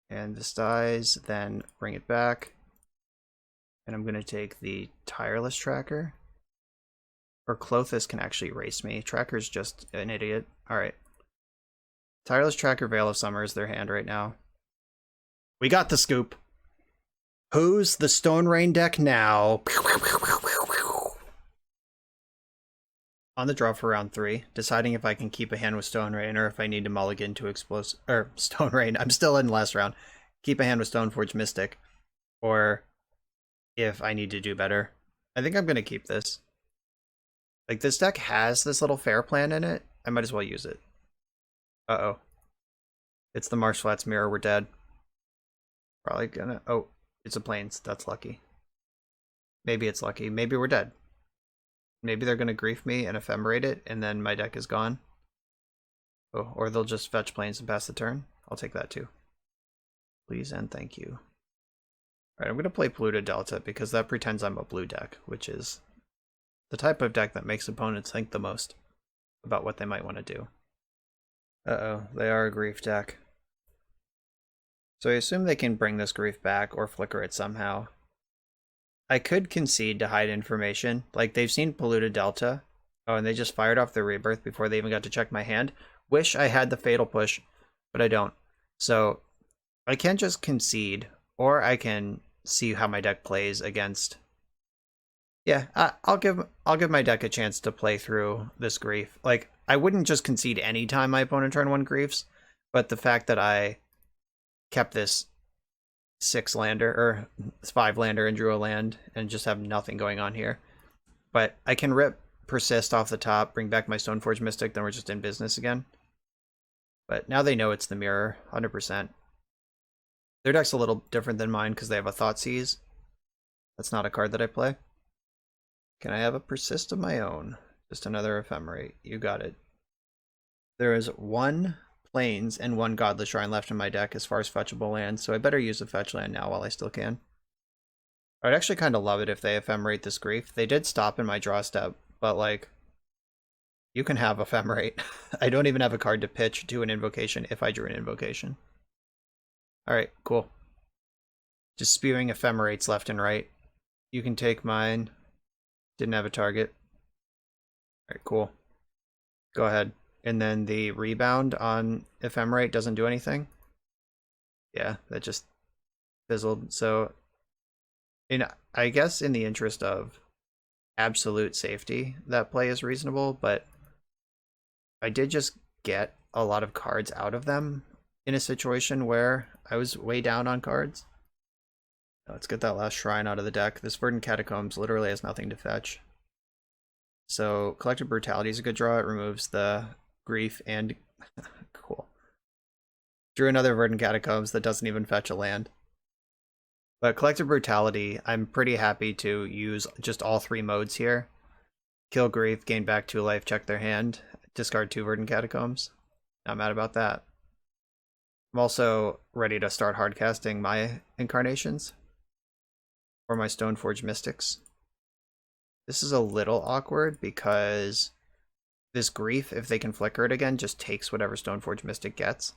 and Vestize, then bring it back. And I'm going to take the Tireless Tracker. Or Klothys can actually erase me. Tracker's just an idiot. Alright. Tireless Tracker, Veil of Summer is their hand right now. We got the scoop. Who's the Stone Rain deck now? On the draw for round 3, deciding if I can keep a hand with Stone Rain or if I need to mulligan to Explosive... Or, Stone Rain, I'm still in last round. Keep a hand with Stoneforge Mystic. Or if I need to do better. I think I'm going to keep this. Like, this deck has this little fair plan in it. I might as well use it. Uh-oh. It's the Marshflats Mirror, we're dead. Probably gonna... Oh, it's a Plains, that's lucky. Maybe it's lucky, maybe we're dead. Maybe they're going to grief me and Ephemerate it, and then my deck is gone. Oh, or they'll just fetch Plains and pass the turn. I'll take that too. Please and thank you. Alright, I'm going to play Polluted Delta because that pretends I'm a blue deck, which is the type of deck that makes opponents think the most about what they might want to do. Uh-oh, they are a grief deck. So I assume they can bring this grief back or flicker it somehow. I could concede to hide information. Like, they've seen Polluted Delta. Oh, and they just fired off their Rebirth before they even got to check my hand. Wish I had the Fatal Push, but I don't. So, I can just concede, or I can see how my deck plays against... Yeah, I'll give my deck a chance to play through this grief. Like, I wouldn't just concede any time my opponent turn 1 griefs, but the fact that I kept this 6-lander, or 5-lander and drew a land, and just have nothing going on here. But I can rip Persist off the top, bring back my Stoneforge Mystic, then we're just in business again. But now they know it's the mirror, 100%. Their deck's a little different than mine because they have a Thoughtseize. That's not a card that I play. Can I have a Persist of my own? Just another Ephemerate. You got it. There is 1 Plains and 1 Godless Shrine left in my deck as far as fetchable lands, so I better use a fetch land now while I still can. I'd actually kind of love it if they Ephemerate this grief. They did stop in my draw step, but like, you can have Ephemerate. I don't even have a card to pitch to an invocation if I drew an invocation. Alright, cool. Just spewing Ephemerates left and right. You can take mine. Didn't have a target. Alright, cool. Go ahead. And then the rebound on Ephemerate doesn't do anything. Yeah, that just fizzled. So, I guess in the interest of absolute safety, that play is reasonable, but I did just get a lot of cards out of them in a situation where I was way down on cards. Let's get that last shrine out of the deck. This Verdant Catacombs literally has nothing to fetch. So, Collective Brutality is a good draw. It removes the grief and... Cool. Drew another Verdant Catacombs that doesn't even fetch a land. But Collective Brutality, I'm pretty happy to use just all 3 modes here. Kill grief, gain back 2 life, check their hand, discard 2 Verdant Catacombs. Not mad about that. I'm also ready to start hardcasting my Incarnations. Or my Stoneforge Mystics. This is a little awkward because this grief, if they can flicker it again, just takes whatever Stoneforge Mystic gets.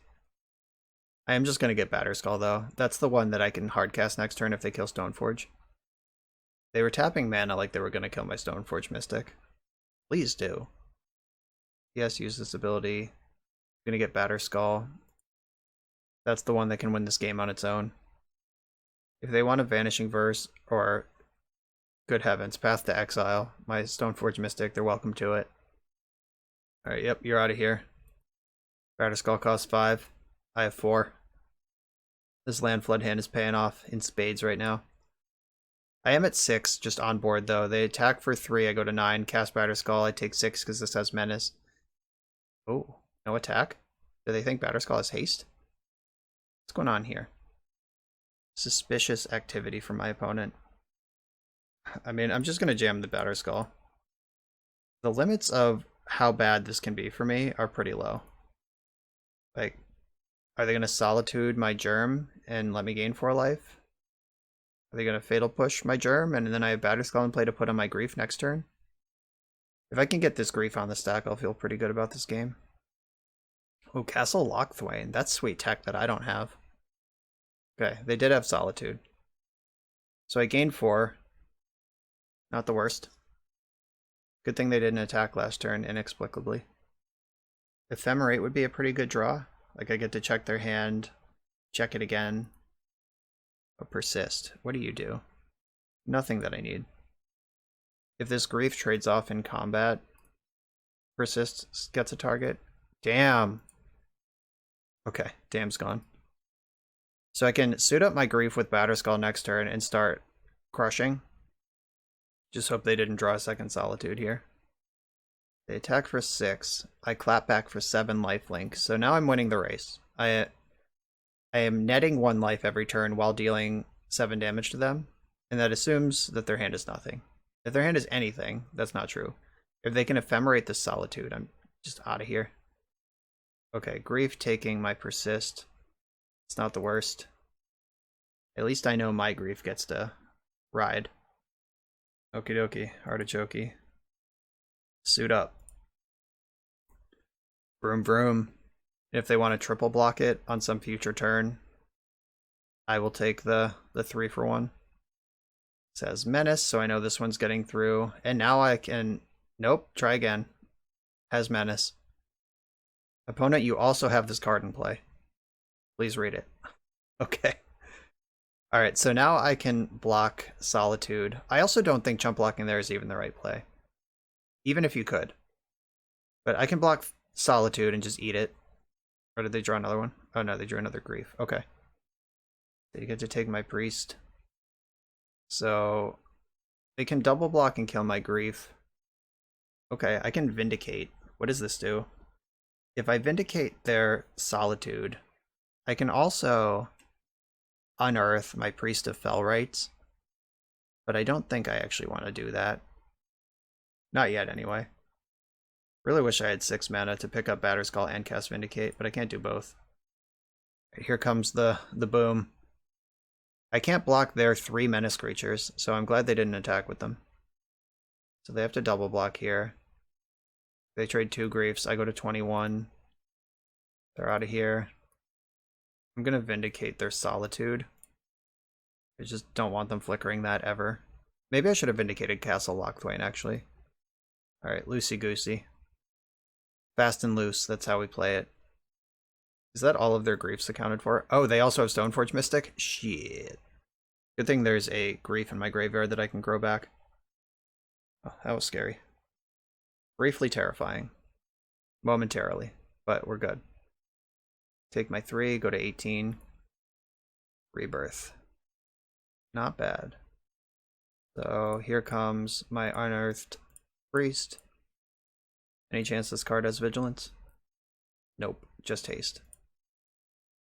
I am just going to get Batterskull though. That's the one that I can hardcast next turn if they kill Stoneforge. They were tapping mana like they were going to kill my Stoneforge Mystic. Please do. Yes, use this ability. I'm going to get Batterskull. That's the one that can win this game on its own. If they want a Vanishing Verse, or good heavens, Path to Exile, my Stoneforge Mystic, they're welcome to it. Alright, yep, you're out of here. Batterskull costs 5. I have 4. This land flood hand is paying off in spades right now. I am at 6, just on board though. They attack for 3, I go to 9. Cast Batterskull, I take 6 because this has Menace. Oh, no attack? Do they think Batterskull has haste? What's going on here? Suspicious activity from my opponent. I mean, I'm just going to jam the Batterskull. The limits of how bad this can be for me are pretty low. Like, are they going to Solitude my Germ and let me gain 4 life? Are they going to Fatal Push my Germ and then I have Batterskull in play to put on my Grief next turn? If I can get this Grief on the stack, I'll feel pretty good about this game. Oh, Castle Lochthwain. That's sweet tech that I don't have. Okay, they did have Solitude. So I gained 4. Not the worst. Good thing they didn't attack last turn, inexplicably. Ephemerate would be a pretty good draw. Like, I get to check their hand, check it again. But Persist. What do you do? Nothing that I need. If this Grief trades off in combat, Persist gets a target. Damn! Okay, damn's gone. So I can suit up my Grief with Batterskull next turn and start crushing. Just hope they didn't draw a second Solitude here. They attack for 6. I clap back for 7 lifelink. So now I'm winning the race. I am netting 1 life every turn while dealing 7 damage to them. And that assumes that their hand is nothing. If their hand is anything, that's not true. If they can Ephemerate the Solitude, I'm just out of here. Okay, Grief taking my Persist. It's not the worst. At least I know my Grief gets to ride. Okie dokie, artichoke. Suit up. Vroom vroom. If they want to triple block it on some future turn, I will take the 3-for-1. It says Menace, so I know this one's getting through. And now I can... Nope, try again. Has Menace. Opponent, you also have this card in play. Please read it. Okay. Alright, so now I can block Solitude. I also don't think chump blocking there is even the right play. Even if you could. But I can block Solitude and just eat it. Or did they draw another one? Oh no, they drew another Grief. Okay. They get to take my Priest. So they can double block and kill my Grief. Okay, I can Vindicate. What does this do? If I Vindicate their Solitude, I can also unearth my Priest of Fellrights. But I don't think I actually want to do that. Not yet, anyway. Really wish I had 6 mana to pick up Batterskull and cast Vindicate, but I can't do both. Here comes the boom. I can't block their 3 Menace creatures, so I'm glad they didn't attack with them. So they have to double block here. They trade 2 Griefs, I go to 21. They're out of here. I'm gonna Vindicate their Solitude. I just don't want them flickering that ever. Maybe I should have Vindicated Castle Lochthwain, actually. Alright, loosey-goosey. Fast and loose, that's how we play it. Is that all of their Griefs accounted for? Oh, they also have Stoneforge Mystic? Shit. Good thing there's a Grief in my graveyard that I can grow back. Oh, that was scary. Briefly terrifying. Momentarily, but we're good. Take my 3, go to 18. Rebirth. Not bad. So here comes my unearthed Priest. Any chance this card has Vigilance? Nope, just haste.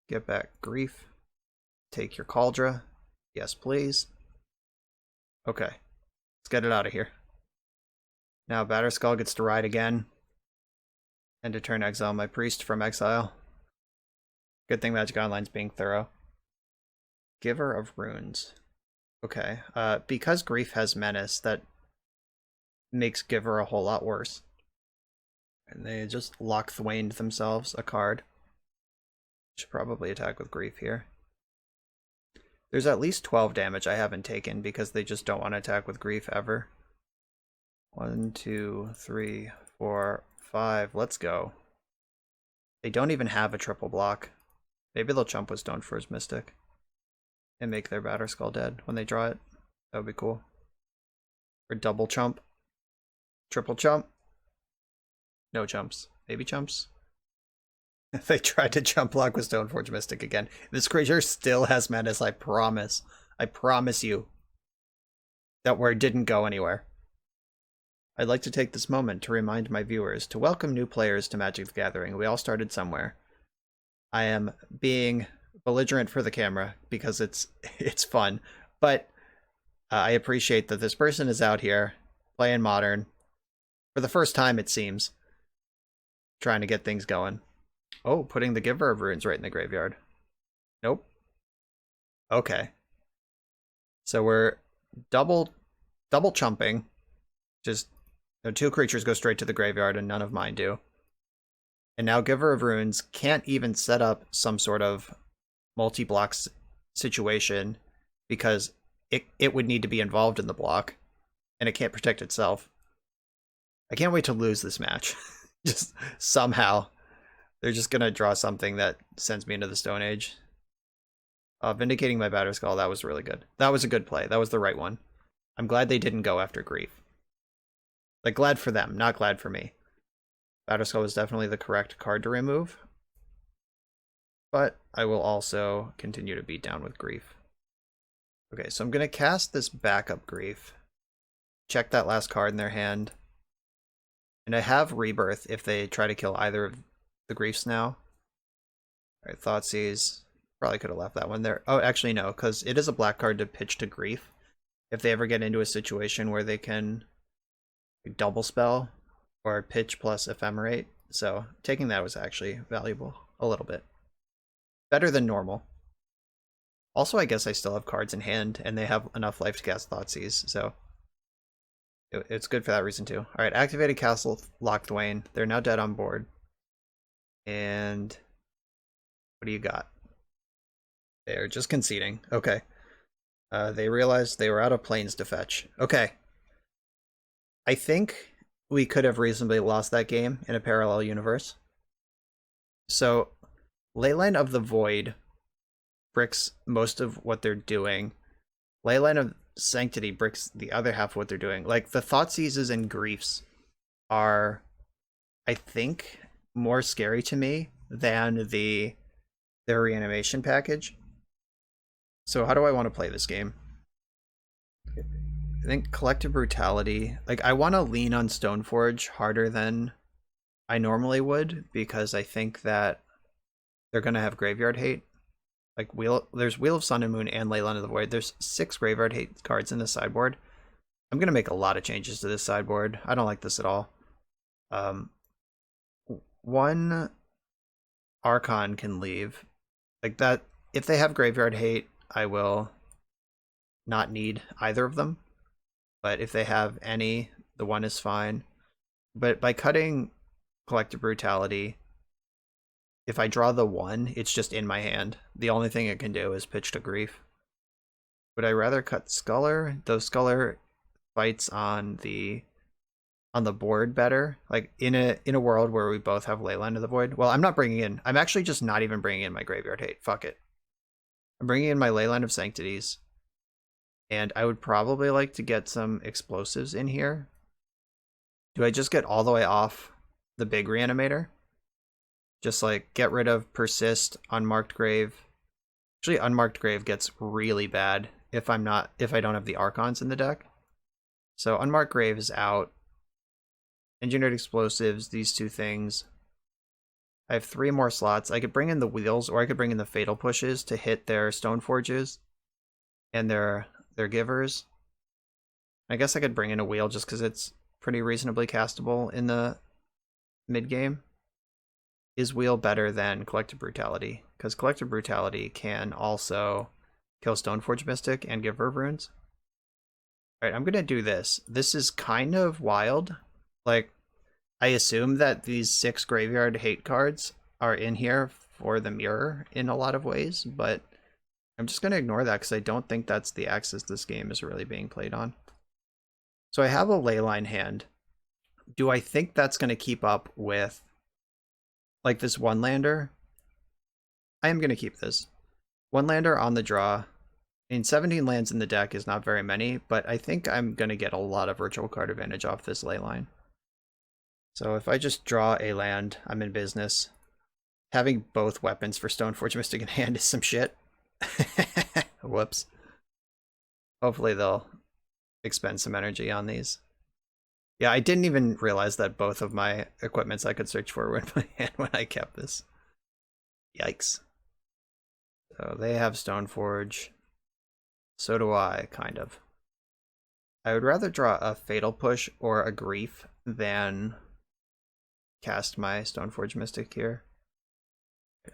Get back Grief. Take your Kaldra. Yes, please. Okay, let's get it out of here. Now Batterskull gets to ride again. And to turn exile my Priest from exile. Good thing Magic Online's being thorough. Giver of Runes. Okay, because Grief has Menace, that makes Giver a whole lot worse. And they just Lochthwained themselves a card. Should probably attack with Grief here. There's at least 12 damage I haven't taken because they just don't want to attack with Grief ever. 1, 2, 3, 4, 5. Let's go. They don't even have a triple block. Maybe they'll chump with Stoneforge Mystic and make their Batterskull dead when they draw it. That would be cool. Or double chump. Triple chump. No chumps. maybe jumps. They tried to jump block with Stoneforge Mystic again. This creature still has menace, I promise. I promise you. That word didn't go anywhere. I'd like to take this moment to remind my viewers to welcome new players to Magic the Gathering. We all started somewhere. I am being belligerent for the camera because it's fun, but I appreciate that this person is out here playing Modern for the first time, it seems, trying to get things going. Oh, putting the Giver of Runes right in the graveyard. Nope. Okay. So we're double chumping. Just two creatures go straight to the graveyard and none of mine do. And now Giver of Runes can't even set up some sort of multi-block situation because it would need to be involved in the block and it can't protect itself. I can't wait to lose this match. Just somehow. They're just going to draw something that sends me into the Stone Age. Vindicating my Batterskull, that was really good. That was a good play. That was the right one. I'm glad they didn't go after Grief. Like, glad for them, not glad for me. Batterskull was definitely the correct card to remove. But I will also continue to beat down with Grief. Okay, so I'm going to cast this backup Grief. Check that last card in their hand. And I have Rebirth if they try to kill either of the Griefs now. Alright, Thoughtseize. Probably could have left that one there. Oh, actually no, because it is a black card to pitch to Grief. If they ever get into a situation where they can double spell or pitch plus Ephemerate. So taking that was actually valuable a little bit. Better than normal. Also, I guess I still have cards in hand and they have enough life to cast Thoughtseize, so it's good for that reason too. Alright, activated Castle Loch Thwain. They're now dead on board. And what do you got? They're just conceding. Okay. They realized they were out of planes to fetch. Okay. I think we could have reasonably lost that game in a parallel universe. So, Leyline of the Void bricks most of what they're doing. Leyline of Sanctity bricks the other half of what they're doing. Like, the Thoughtseizes and Griefs are, I think, more scary to me than their reanimation package. So how do I want to play this game? I think Collective Brutality. Like, I want to lean on Stoneforge harder than I normally would because I think that they're going to have Graveyard Hate. Like, there's Wheel of Sun and Moon and Leyline of the Void. There's 6 Graveyard Hate cards in the sideboard. I'm going to make a lot of changes to this sideboard. I don't like this at all. One Archon can leave. Like that, if they have Graveyard Hate, I will not need either of them. But if they have any, the one is fine. But by cutting Collective Brutality, if I draw the one, it's just in my hand. The only thing it can do is pitch to Grief. Would I rather cut Sculler? Though Sculler fights on the board better. Like in a world where we both have Leyline of the Void. Well, I'm actually just not even bringing in my Graveyard Hate. Fuck it. I'm bringing in my Leyline of Sanctities. And I would probably like to get some explosives in here. Do I just get all the way off the big Reanimator? Just like get rid of Persist, Unmarked Grave. Actually, Unmarked Grave gets really bad if I don't have the Archons in the deck. So Unmarked Grave is out. Engineered Explosives, these two things. I have 3 more slots. I could bring in the Wheels, or I could bring in the Fatal Pushes to hit their Stoneforges and their Givers. I guess I could bring in a Wheel just because it's pretty reasonably castable in the mid-game. Is Wheel better than Collective Brutality? Because Collective Brutality can also kill Stoneforge Mystic and Giver of Runes. Alright, I'm going to do this. This is kind of wild. Like, I assume that these 6 Graveyard Hate cards are in here for the mirror in a lot of ways, but I'm just going to ignore that because I don't think that's the axis this game is really being played on. So I have a Leyline hand. Do I think that's going to keep up with like this one lander? I am going to keep this. One lander on the draw. I mean, 17 lands in the deck is not very many, but I think I'm going to get a lot of virtual card advantage off this Leyline. So if I just draw a land, I'm in business. Having both weapons for Stoneforge Mystic in hand is some shit. Whoops. Hopefully they'll expend some energy on these. Yeah, I didn't even realize that both of my equipments I could search for were in my hand when I kept this. Yikes. So they have Stoneforge. So do I, kind of. I would rather draw a Fatal Push or a Grief than cast my Stoneforge Mystic here.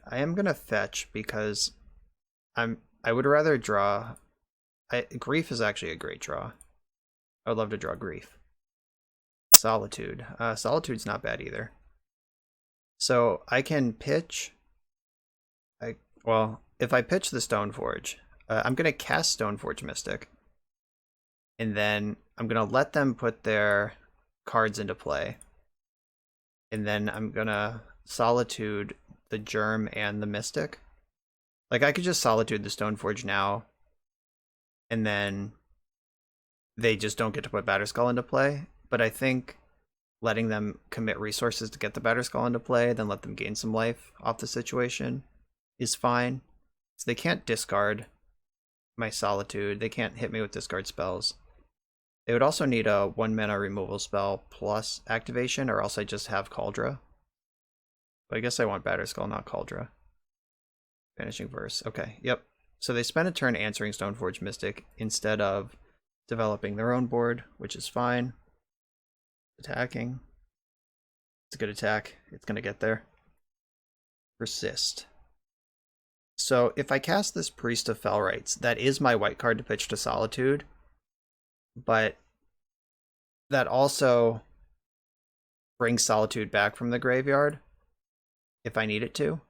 I am gonna fetch because I would rather draw. Grief is actually a great draw. I would love to draw Grief. Solitude. Solitude's not bad either. So I can pitch. Well, if I pitch the Stoneforge, I'm gonna cast Stoneforge Mystic, and then I'm gonna let them put their cards into play, and then I'm gonna Solitude the Germ and the Mystic. Like, I could just Solitude the Stoneforge now, and then they just don't get to put Batterskull into play. But I think letting them commit resources to get the Batterskull into play, then let them gain some life off the situation is fine. So they can't discard my Solitude. They can't hit me with discard spells. They would also need a 1-mana removal spell plus activation, or else I just have Kaldra. But I guess I want Batterskull, not Kaldra. Vanishing Verse. Okay, yep. So they spend a turn answering Stoneforge Mystic instead of developing their own board, which is fine. Attacking. It's a good attack. It's going to get there. Persist. So if I cast this Priest of Felrites, that is my white card to pitch to Solitude, but that also brings Solitude back from the graveyard if I need it to.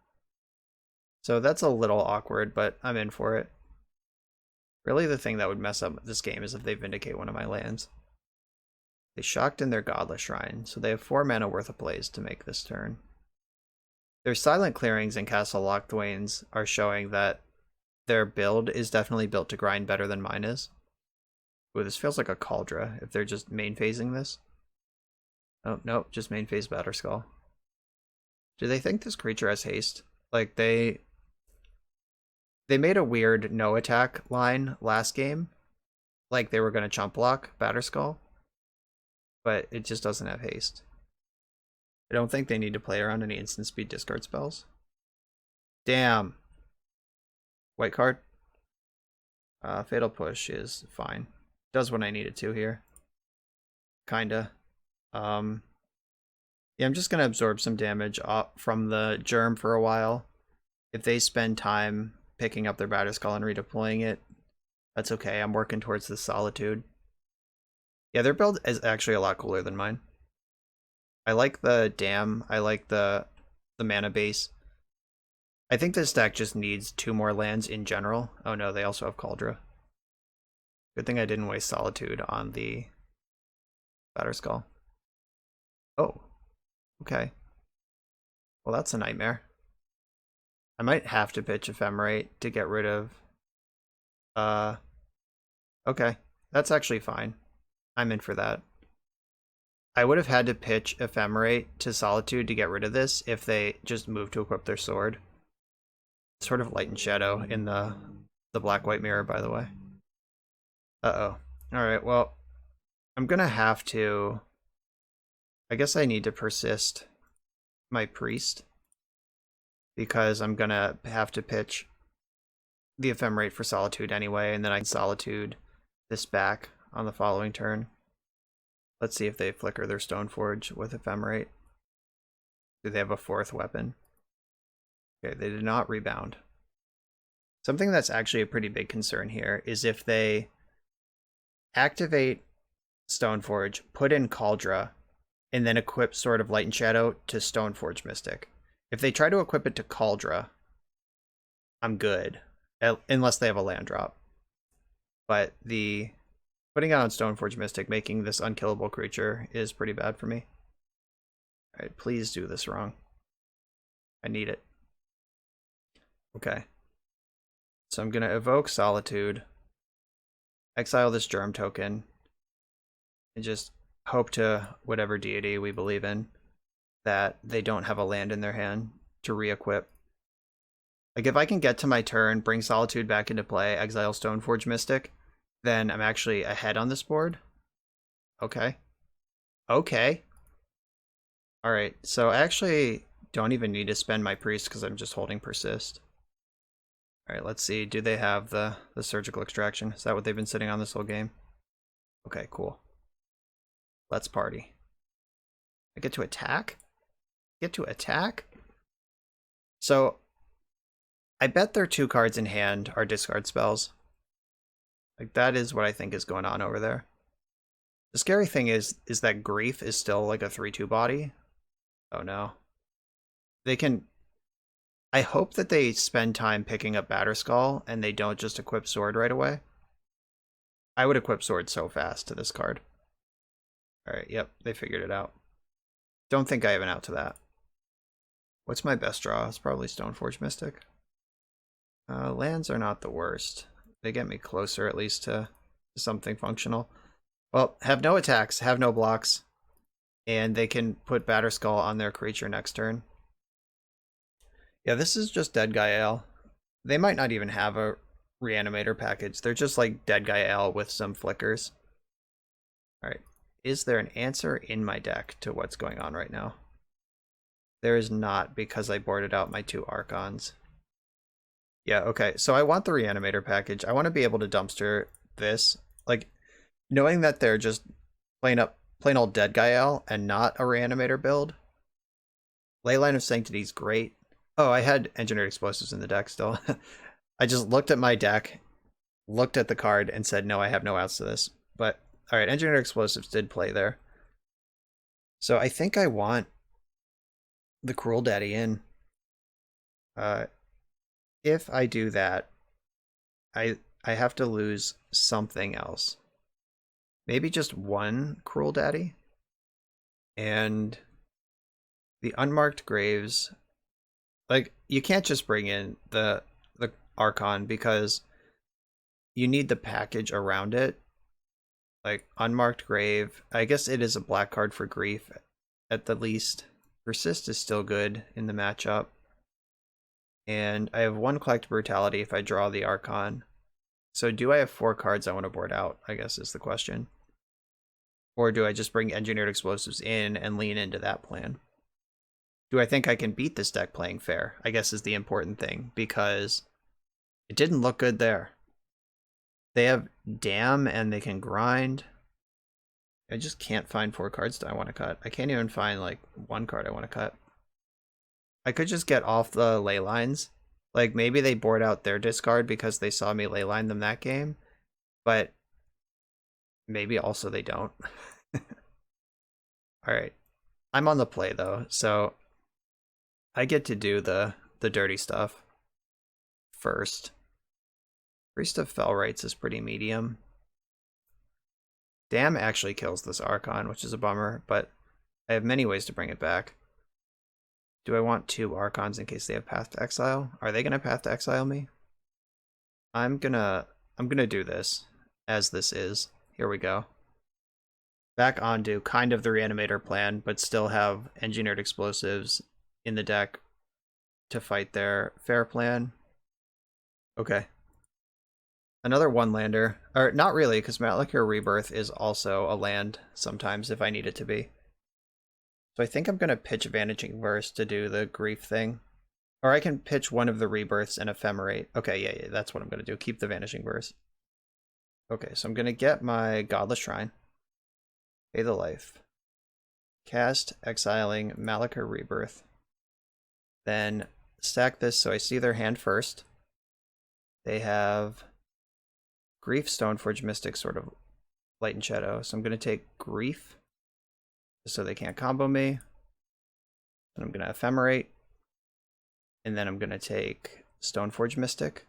So that's a little awkward, but I'm in for it. Really, the thing that would mess up this game is if they vindicate one of my lands. They shocked in their Godless Shrine, so they have 4 mana worth of plays to make this turn. Their Silent Clearings and Castle Locthwains are showing that their build is definitely built to grind better than mine is. Ooh, this feels like a Kaldra if they're just main phasing this. Oh, nope, just main phase Batterskull. Do they think this creature has haste? Like, they made a weird no attack line last game. Like they were going to chump block Batterskull. But it just doesn't have haste. I don't think they need to play around any instant speed discard spells. Damn. White card. Fatal Push is fine. Does what I need it to here. Kinda. Yeah, I'm just gonna absorb some damage from the Germ for a while. If they spend time picking up their Batterskull and redeploying it, that's okay. I'm working towards the Solitude. Yeah, their build is actually a lot cooler than mine. I like the Dam. I like the mana base. I think this deck just needs 2 more lands in general. Oh no, they also have Kaldra. Good thing I didn't waste Solitude on the Batterskull. Oh, okay. Well, that's a nightmare. I might have to pitch Ephemerate to get rid of... Okay, that's actually fine. I'm in for that. I would have had to pitch Ephemerate to Solitude to get rid of this if they just moved to equip their sword. Sort of Light and Shadow in the black-white mirror, by the way. Uh-oh. Alright, well, I'm gonna have to... I guess I need to persist my Priest, because I'm gonna have to pitch the Ephemerate for Solitude anyway, and then I can Solitude this back on the following turn. Let's see if they flicker their Stoneforge with Ephemerate. Do they have a 4th weapon? Okay, they did not rebound. Something that's actually a pretty big concern here is if they activate Stoneforge, put in Kaldra, and then equip Sword of Light and Shadow to Stoneforge Mystic. If they try to equip it to Kaldra, I'm good. Unless they have a land drop. But the putting it on Stoneforge Mystic, making this unkillable creature, is pretty bad for me. Alright, please do this wrong. I need it. Okay. So I'm going to evoke Solitude, exile this Germ token, and just hope to whatever deity we believe in. that they don't have a land in their hand to re-equip. Like, if I can get to my turn, bring Solitude back into play, exile Stoneforge Mystic, then I'm actually ahead on this board. Okay. Okay. Alright, so I actually don't even need to spend my Priest because I'm just holding Persist. Alright, let's see. Do they have the Surgical Extraction? Is that what they've been sitting on this whole game? Okay, cool. Let's party. I get to attack? Get to attack? So, I bet their 2 cards in hand are discard spells. Like, that is what I think is going on over there. The scary thing is that Grief is still like a 3/2 body. Oh no. They can... I hope that they spend time picking up Batterskull and they don't just equip Sword right away. I would equip Sword so fast to this card. Alright, yep, they figured it out. Don't think I have an out to that. What's my best draw? It's probably Stoneforge Mystic. Lands are not the worst. They get me closer at least to something functional. Well, have no attacks, have no blocks, and they can put Batterskull on their creature next turn. Yeah, this is just Deadguy Ale. They might not even have a Reanimator package. They're just like Deadguy Ale with some flickers. Alright, is there an answer in my deck to what's going on right now? There is not, because I boarded out my 2 Archons. Yeah, okay, so I want the Reanimator package. I want to be able to dumpster this. Like, knowing that they're just plain old Deadguy Ale and not a Reanimator build. Leyline of Sanctity is great. Oh, I had Engineered Explosives in the deck still. I just looked at my deck, looked at the card, and said, no, I have no outs to this. But, alright, Engineered Explosives did play there. So I think I want the Cruel Daddy in. If I do that, I have to lose something else. Maybe just 1 Cruel Daddy. And the Unmarked Graves... Like, you can't just bring in the Archon because you need the package around it. Like, Unmarked Grave, I guess it is a black card for Grief at the least. Persist is still good in the matchup. And I have 1 Collect Brutality if I draw the Archon. So do I have 4 cards I want to board out, I guess is the question. Or do I just bring Engineered Explosives in and lean into that plan? Do I think I can beat this deck playing fair? I guess is the important thing, because it didn't look good there. They have Damn and they can grind. I just can't find 4 cards that I want to cut. I can't even find like 1 card I want to cut. I could just get off the ley lines. Like, maybe they board out their discard because they saw me leyline them that game, but maybe also they don't. Alright. I'm on the play though, so I get to do the dirty stuff first. Priest of Fell Rites is pretty medium. Damn actually kills this Archon, which is a bummer, but I have many ways to bring it back. Do I want 2 Archons in case they have Path to Exile? Are they gonna Path to Exile me? I'm gonna do this as this is. Here we go. Back onto kind of the Reanimator plan, but still have Engineered Explosives in the deck to fight their fair plan. Okay. Another 1-lander. Or not really, because Malachir Rebirth is also a land sometimes if I need it to be. So I think I'm going to pitch Vanishing Verse to do the Grief thing. Or I can pitch one of the Rebirths and Ephemerate. Okay, yeah, that's what I'm going to do. Keep the Vanishing Verse. Okay, so I'm going to get my Godless Shrine. Pay the life. Cast Exiling Malachir Rebirth. Then stack this so I see their hand first. They have Grief, Stoneforge Mystic, sort of Light and Shadow. So I'm going to take Grief so they can't combo me. And I'm going to Ephemerate. And then I'm going to take Stoneforge Mystic.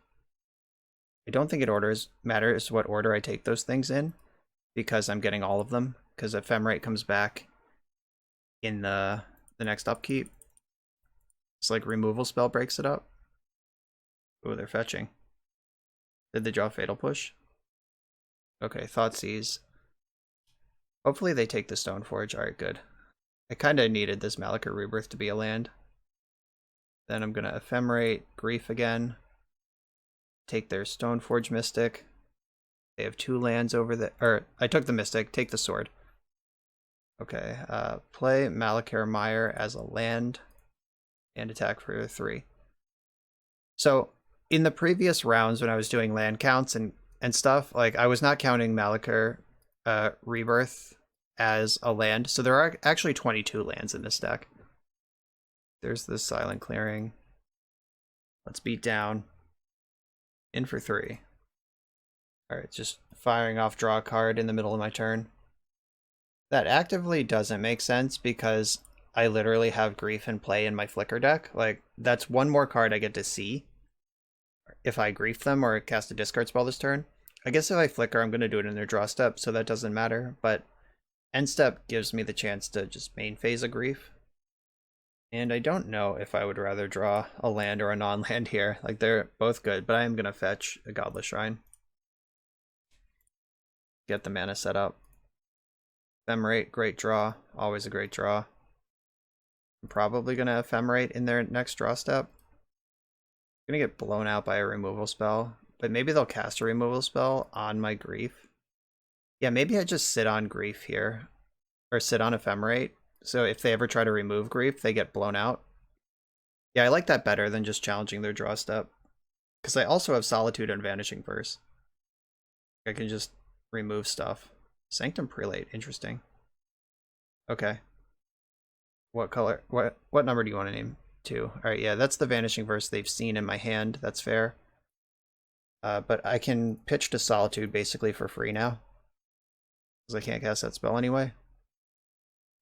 I don't think it matters what order I take those things in, because I'm getting all of them, because Ephemerate comes back in the next upkeep. It's like removal spell breaks it up. Oh, they're fetching. Did they draw Fatal Push? Okay, Thoughtseize. Hopefully they take the Stoneforge. Alright, good. I kind of needed this Malakir Rebirth to be a land. Then I'm going to Ephemerate Grief again. Take their Stoneforge Mystic. They have 2 lands over there. Or, I took the Mystic, take the sword. Okay, play Malakir Mire as a land and attack for 3. So, in the previous rounds when I was doing land counts and stuff, like, I was not counting Malakir Rebirth as a land. So there are actually 22 lands in this deck. There's the Silent Clearing. Let's beat down. In for 3. Alright, just firing off draw a card in the middle of my turn. That actively doesn't make sense because I literally have Grief in play in my Flicker deck. Like, that's one more card I get to see if I Grief them or cast a discard spell this turn. I guess if I Flicker, I'm going to do it in their draw step, so that doesn't matter. But end step gives me the chance to just main phase a Grief. And I don't know if I would rather draw a land or a non-land here. Like, they're both good, but I am going to fetch a Godless Shrine. Get the mana set up. Ephemerate, great draw. Always a great draw. I'm probably going to Ephemerate in their next draw step. I'm going to get blown out by a removal spell, but maybe they'll cast a removal spell on my Grief. Yeah, maybe I just sit on Grief here, or sit on Ephemerate. So if they ever try to remove Grief, they get blown out. Yeah, I like that better than just challenging their draw step. Because I also have Solitude and Vanishing Verse. I can just remove stuff. Sanctum Prelate, interesting. Okay. What color? What number do you want to name? 2. Alright, yeah, that's the Vanishing Verse they've seen in my hand. That's fair. But I can pitch to Solitude basically for free now. Because I can't cast that spell anyway.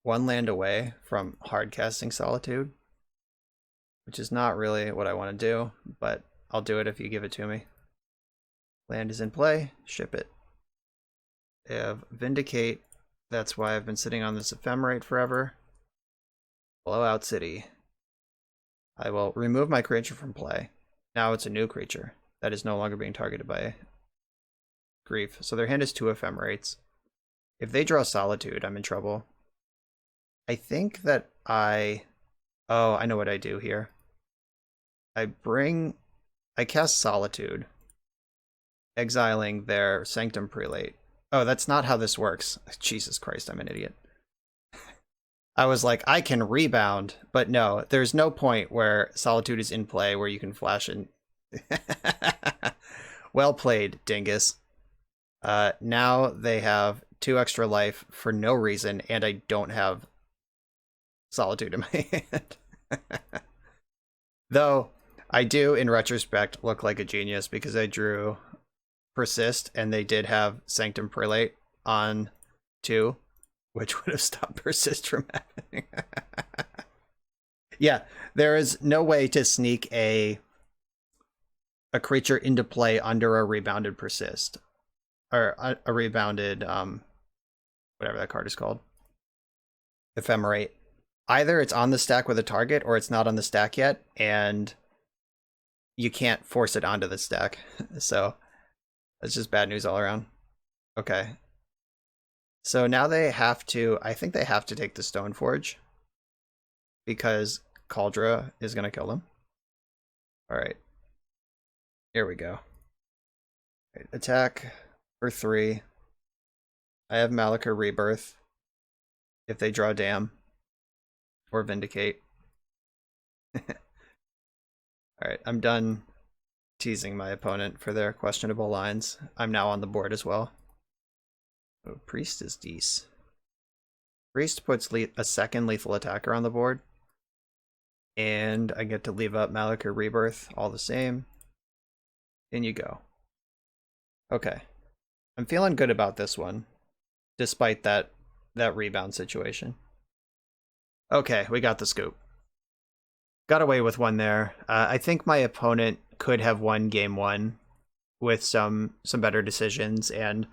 1 land away from hard casting Solitude, which is not really what I want to do, but I'll do it if you give it to me. Land is in play, ship it. They have Vindicate, that's why I've been sitting on this Ephemerate forever. Blowout City. I will remove my creature from play. Now it's a new creature that is no longer being targeted by Grief. So their hand is 2 Ephemerates. If they draw Solitude, I'm in trouble. I think that I know what I do here. I cast Solitude, exiling their Sanctum Prelate. Oh, that's not how this works. Jesus Christ, I'm an idiot. I was like, I can rebound, but no, there's no point where Solitude is in play where you can flash in. Well played, dingus. Now they have 2 extra life for no reason, and I don't have Solitude in my hand. Though, I do, in retrospect, look like a genius because I drew Persist, and they did have Sanctum Prelate on 2, which would have stopped Persist from happening. Yeah, there is no way to sneak a creature into play under a rebounded Persist. Or a rebounded, whatever that card is called. Ephemerate. Either it's on the stack with a target, or it's not on the stack yet, and you can't force it onto the stack. So, that's just bad news all around. Okay. So now they have to, I think they have to take the Stoneforge, because Kaldra is going to kill them. Alright. Here we go. Right, attack for 3. I have Malakir Rebirth. If they draw Dam. Or Vindicate. Alright, I'm done teasing my opponent for their questionable lines. I'm now on the board as well. Oh, Priest is decent. Priest puts a second lethal attacker on the board. And I get to leave up Malakir Rebirth all the same. In you go. Okay. I'm feeling good about this one. Despite that rebound situation. Okay, we got the scoop. Got away with one there. I think my opponent could have won game 1 with some better decisions, and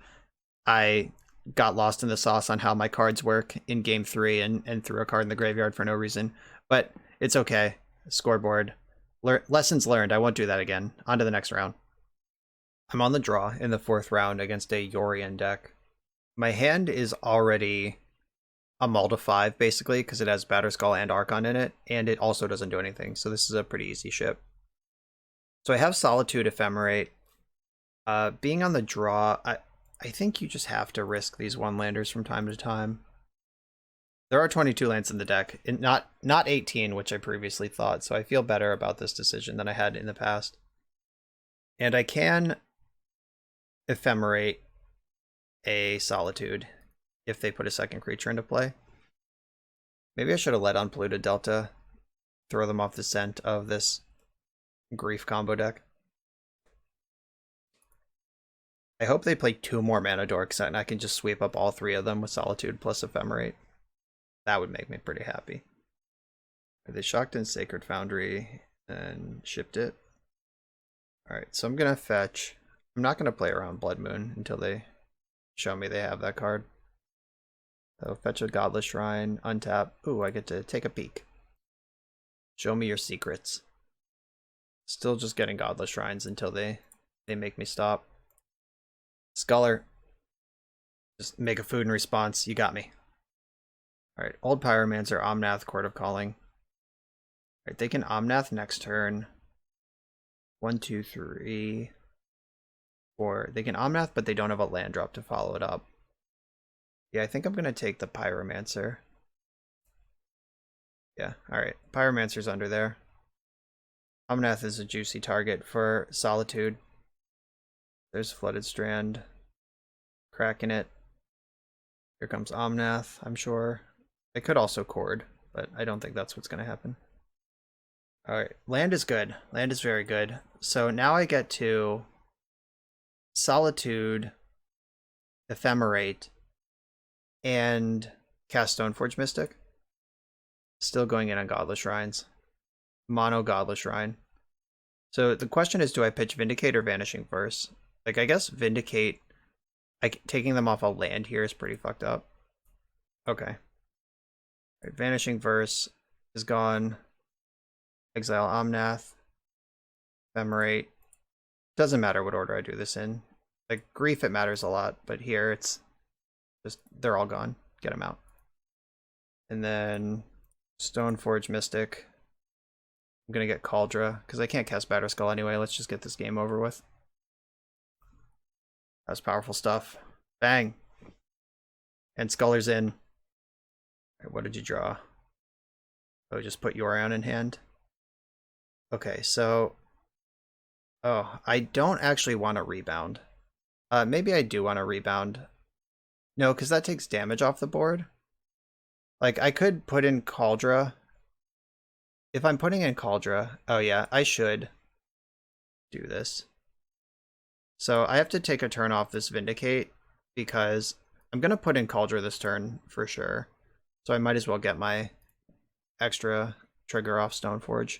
I got lost in the sauce on how my cards work in game 3 and threw a card in the graveyard for no reason. But it's okay. Scoreboard. Lessons learned. I won't do that again. On to the next round. I'm on the draw in the 4th round against a Yorion deck. My hand is already a mull to 5 basically, because it has Batterskull and Archon in it, and it also doesn't do anything. So this is a pretty easy ship. So I have Solitude, Ephemerate. Being on the draw, I think you just have to risk these 1-landers from time to time. There are 22 lands in the deck, not 18, which I previously thought, so I feel better about this decision than I had in the past. And I can Ephemerate a Solitude if they put a second creature into play. Maybe I should have let Unpolluted Delta throw them off the scent of this Grief combo deck. I hope they play 2 more Mana Dorks and I can just sweep up all 3 of them with Solitude plus Ephemerate. That would make me pretty happy. They shocked in Sacred Foundry and shipped it. Alright, so I'm going to fetch. I'm not going to play around Blood Moon until they show me they have that card. So fetch a Godless Shrine, untap. Ooh, I get to take a peek. Show me your secrets. Still just getting Godless Shrines until they make me stop. Sculler. Just make a food in response. You got me. Alright, Old Pyromancer, Omnath, Court of Calling. Alright, they can Omnath next turn. 1, 2, 3, 4. They can Omnath, but they don't have a land drop to follow it up. Yeah, I think I'm going to take the Pyromancer. Yeah, alright. Pyromancer's under there. Omnath is a juicy target for Solitude. There's Flooded Strand. Cracking it. Here comes Omnath, I'm sure. I could also Chord, but I don't think that's what's going to happen. Alright, land is good. Land is very good. So now I get to Solitude, Ephemerate, and cast Stoneforge Mystic. Still going in on Godless Shrines. Mono Godless Shrine. So the question is, do I pitch Vindicate or Vanishing Verse? Like, I guess Vindicate, taking them off a land here is pretty fucked up. Okay. Right, Vanishing Verse is gone. Exile Omnath. Ephemerate. Doesn't matter what order I do this in. Like, Grief, it matters a lot, but here it's just, they're all gone. Get them out. And then Stoneforge Mystic. I'm going to get Kaldra, because I can't cast Batterskull anyway. Let's just get this game over with. That's powerful stuff. Bang! And Sculler's in. Right, what did you draw? Oh, just put Yorion in hand. Okay, so... Oh, I don't actually want to rebound. Maybe I do want to rebound. No, because that takes damage off the board. Like, I could put in Kaldra. If I'm putting in Kaldra... Oh yeah, I should do this. So I have to take a turn off this Vindicate, because I'm going to put in Kaldra this turn for sure. So I might as well get my extra trigger off Stoneforge.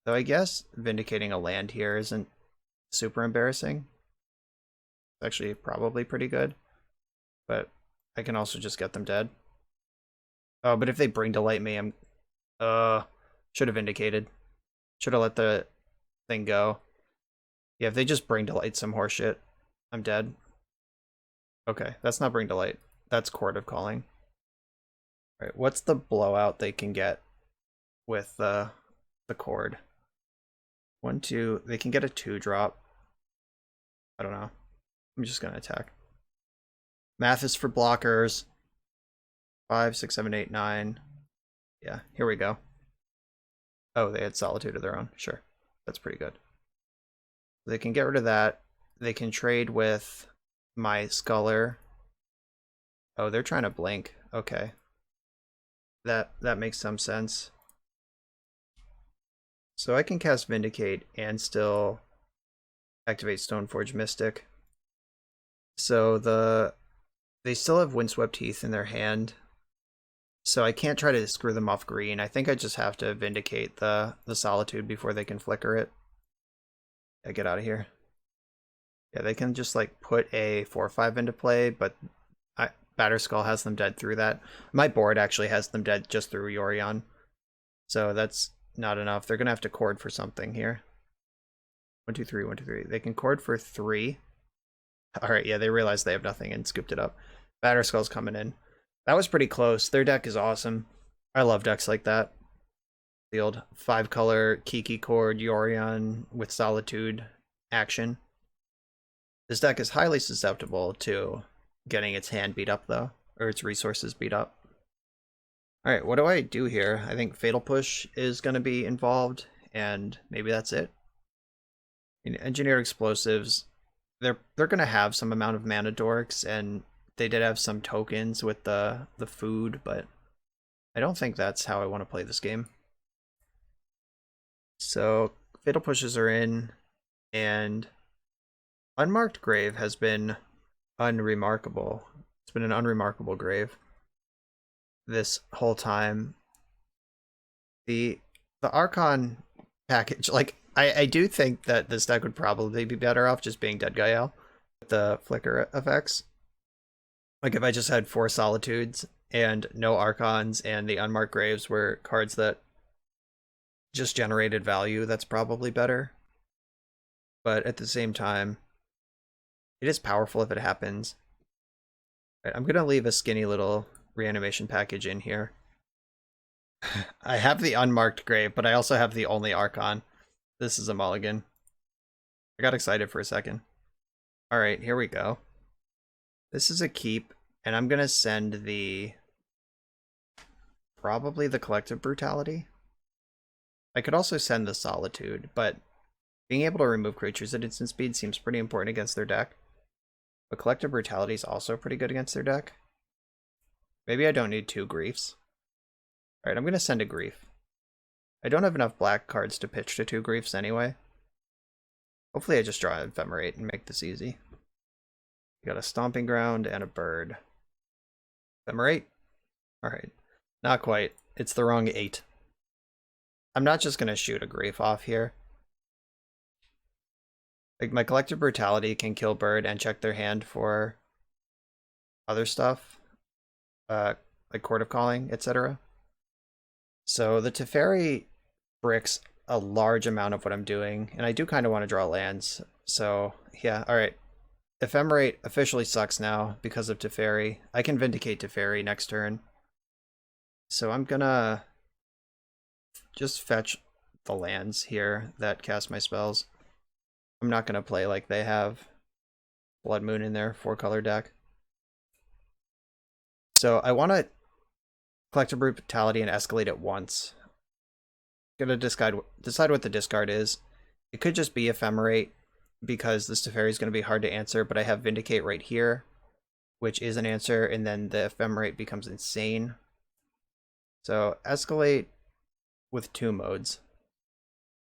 So I guess Vindicating a land here isn't super embarrassing. It's actually probably pretty good. But I can also just get them dead. Oh, but if they Bring to Light me, I'm... should have Vindicated. Should have let the thing go. Yeah, if they just Bring to Light some horseshit, I'm dead. Okay, that's not Bring to Light. That's Court of Calling. Alright, what's the blowout they can get with the Chord? 1, 2, they can get a 2-drop. I don't know. I'm just gonna attack. Math is for blockers. 5, 6, 7, 8, 9. Yeah, here we go. Oh, they had Solitude of their own. Sure. That's pretty good. They can get rid of that. They can trade with my Sculler. Oh, they're trying to blink. Okay. That makes some sense. So I can cast Vindicate and still activate Stoneforge Mystic. So they still have Windswept Heath in their hand. So I can't try to screw them off green. I think I just have to Vindicate the Solitude before they can flicker it. Yeah, get out of here. Yeah, they can just like put a 4/5 into play, but Batterskull has them dead through that. My board actually has them dead just through Yorion. So that's not enough. They're going to have to Chord for something here. 1, 2, 3, 1, 2, 3. They can Chord for 3. Alright, yeah, they realized they have nothing and scooped it up. Batterskull's coming in. That was pretty close. Their deck is awesome. I love decks like that. The old 5-color Kiki Chord Yorion with Solitude action. This deck is highly susceptible to getting its hand beat up, though, or its resources beat up. Alright, what do I do here? I think Fatal Push is going to be involved, and maybe that's it. In Engineered Explosives, they're going to have some amount of mana dorks, and they did have some tokens with the food, but I don't think that's how I want to play this game. So, Fatal Pushes are in, and Unmarked Grave has been unremarkable. It's been an unremarkable grave this whole time. The Archon package, like, I do think that this deck would probably be better off just being Deadguy Ale with the flicker effects. Like, if I just had 4 Solitudes and no Archons and the Unmarked Graves were cards that just generated value, that's probably better. But at the same time, it is powerful if it happens. Right, I'm going to leave a skinny little reanimation package in here. I have the Unmarked Grave, but I also have the only Archon. This is a mulligan. I got excited for a second. Alright, here we go. This is a keep, and I'm going to send probably the Collective Brutality. I could also send the Solitude, but being able to remove creatures at instant speed seems pretty important against their deck. But Collective Brutality is also pretty good against their deck. Maybe I don't need 2 Griefs. Alright, I'm going to send a Grief. I don't have enough black cards to pitch to 2 Griefs anyway. Hopefully I just draw an Ephemerate and make this easy. We got a Stomping Ground and a bird. Ephemerate? Alright. Not quite. It's the wrong 8. I'm not just going to shoot a Grief off here. Like, my Collective Brutality can kill bird and check their hand for other stuff. Like Court of Calling, etc. So the Teferi bricks a large amount of what I'm doing, and I do kind of want to draw lands. So, yeah, alright. Ephemerate officially sucks now because of Teferi. I can Vindicate Teferi next turn. So I'm gonna just fetch the lands here that cast my spells. I'm not gonna play like they have Blood Moon in their 4-color deck. So I want to Collective Brutality and escalate it once. I'm gonna decide what the discard is. It could just be Ephemerate, because this Teferi is going to be hard to answer, but I have Vindicate right here, which is an answer, and then the Ephemerate becomes insane. So escalate with 2 modes.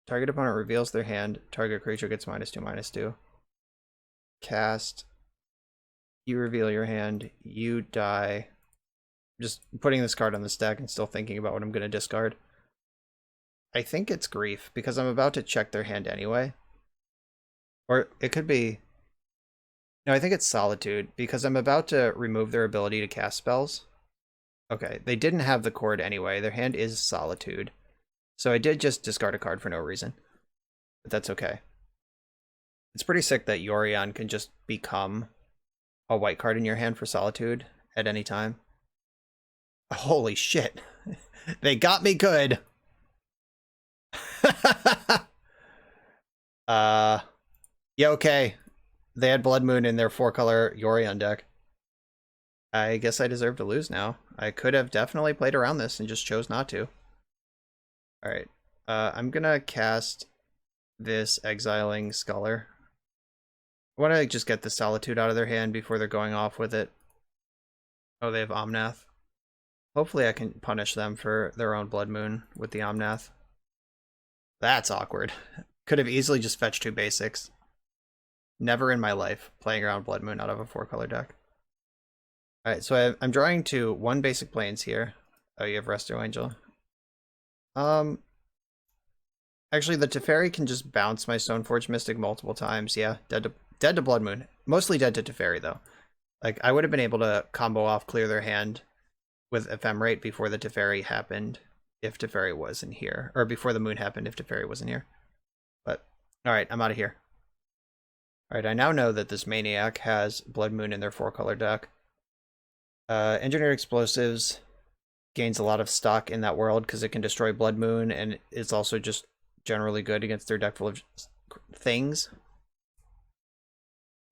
Target opponent reveals their hand, target creature gets -2/-2. Cast. You reveal your hand, you die. I'm just putting this card on this deck and still thinking about what I'm going to discard. I think it's Grief, because I'm about to check their hand anyway. Or it could be... No, I think it's Solitude, because I'm about to remove their ability to cast spells. Okay, they didn't have the cord anyway. Their hand is Solitude. So I did just discard a card for no reason. But that's okay. It's pretty sick that Yorion can just become a white card in your hand for Solitude at any time. Holy shit. They got me good. Yeah, okay. They had Blood Moon in their 4-color Yorion deck. I guess I deserve to lose now. I could have definitely played around this and just chose not to. Alright. I'm gonna cast this Exiling Scholar. I want to just get the Solitude out of their hand before they're going off with it. Oh, they have Omnath. Hopefully I can punish them for their own Blood Moon with the Omnath. That's awkward. Could have easily just fetched 2 basics. Never in my life playing around Blood Moon out of a 4-color deck. Alright, so I'm drawing to 1 basic plains here. Oh, you have Resto Angel. Actually, the Teferi can just bounce my Stoneforge Mystic multiple times. Yeah, dead to Blood Moon. Mostly dead to Teferi, though. Like, I would have been able to combo off, clear their hand with Ephemerate before the Teferi happened, if Teferi was in here. Or before the moon happened, if Teferi was in here. But, alright, I'm out of here. Alright, I now know that this Maniac has Blood Moon in their 4-color deck. Engineered Explosives gains a lot of stock in that world because it can destroy Blood Moon, and it's also just generally good against their deck full of things.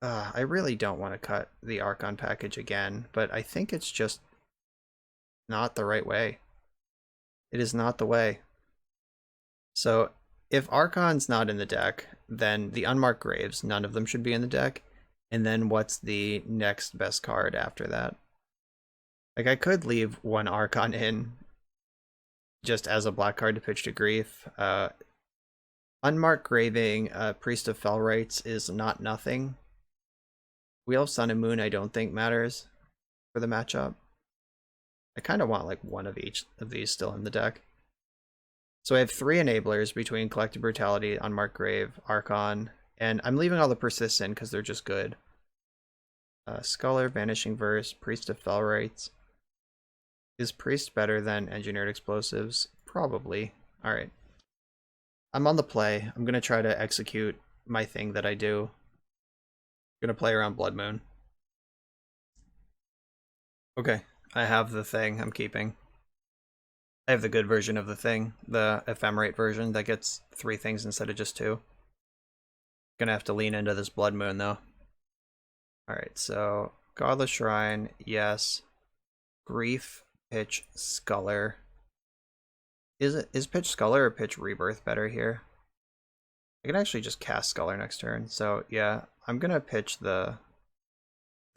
I really don't want to cut the Archon package again, but I think it's just not the right way. It is not the way. So if Archon's not in the deck, then the Unmarked Graves, none of them should be in the deck. And then what's the next best card after that? Like, I could leave one Archon in just as a black card to pitch to Grief. Unmarked Graving Priest of Felrites is not nothing. Wheel of Sun and Moon I don't think matters for the matchup. I kind of want like one of each of these still in the deck. So I have 3 enablers between Collective Brutality, Unmarked Grave, Archon, and I'm leaving all the Persists in because they're just good. Scholar, Vanishing Verse, Priest of Felrites. Is Priest better than Engineered Explosives? Probably. Alright. I'm on the play. I'm going to try to execute my thing that I do. I'm going to play around Blood Moon. Okay, I have the thing I'm keeping. I have the good version of the thing, the Ephemerate version that gets 3 things instead of just 2. Gonna have to lean into this Blood Moon though. Alright, so Godless Shrine, yes. Grief, pitch Sculler. Is pitch Sculler or pitch Rebirth better here? I can actually just cast Sculler next turn, so yeah, I'm gonna pitch the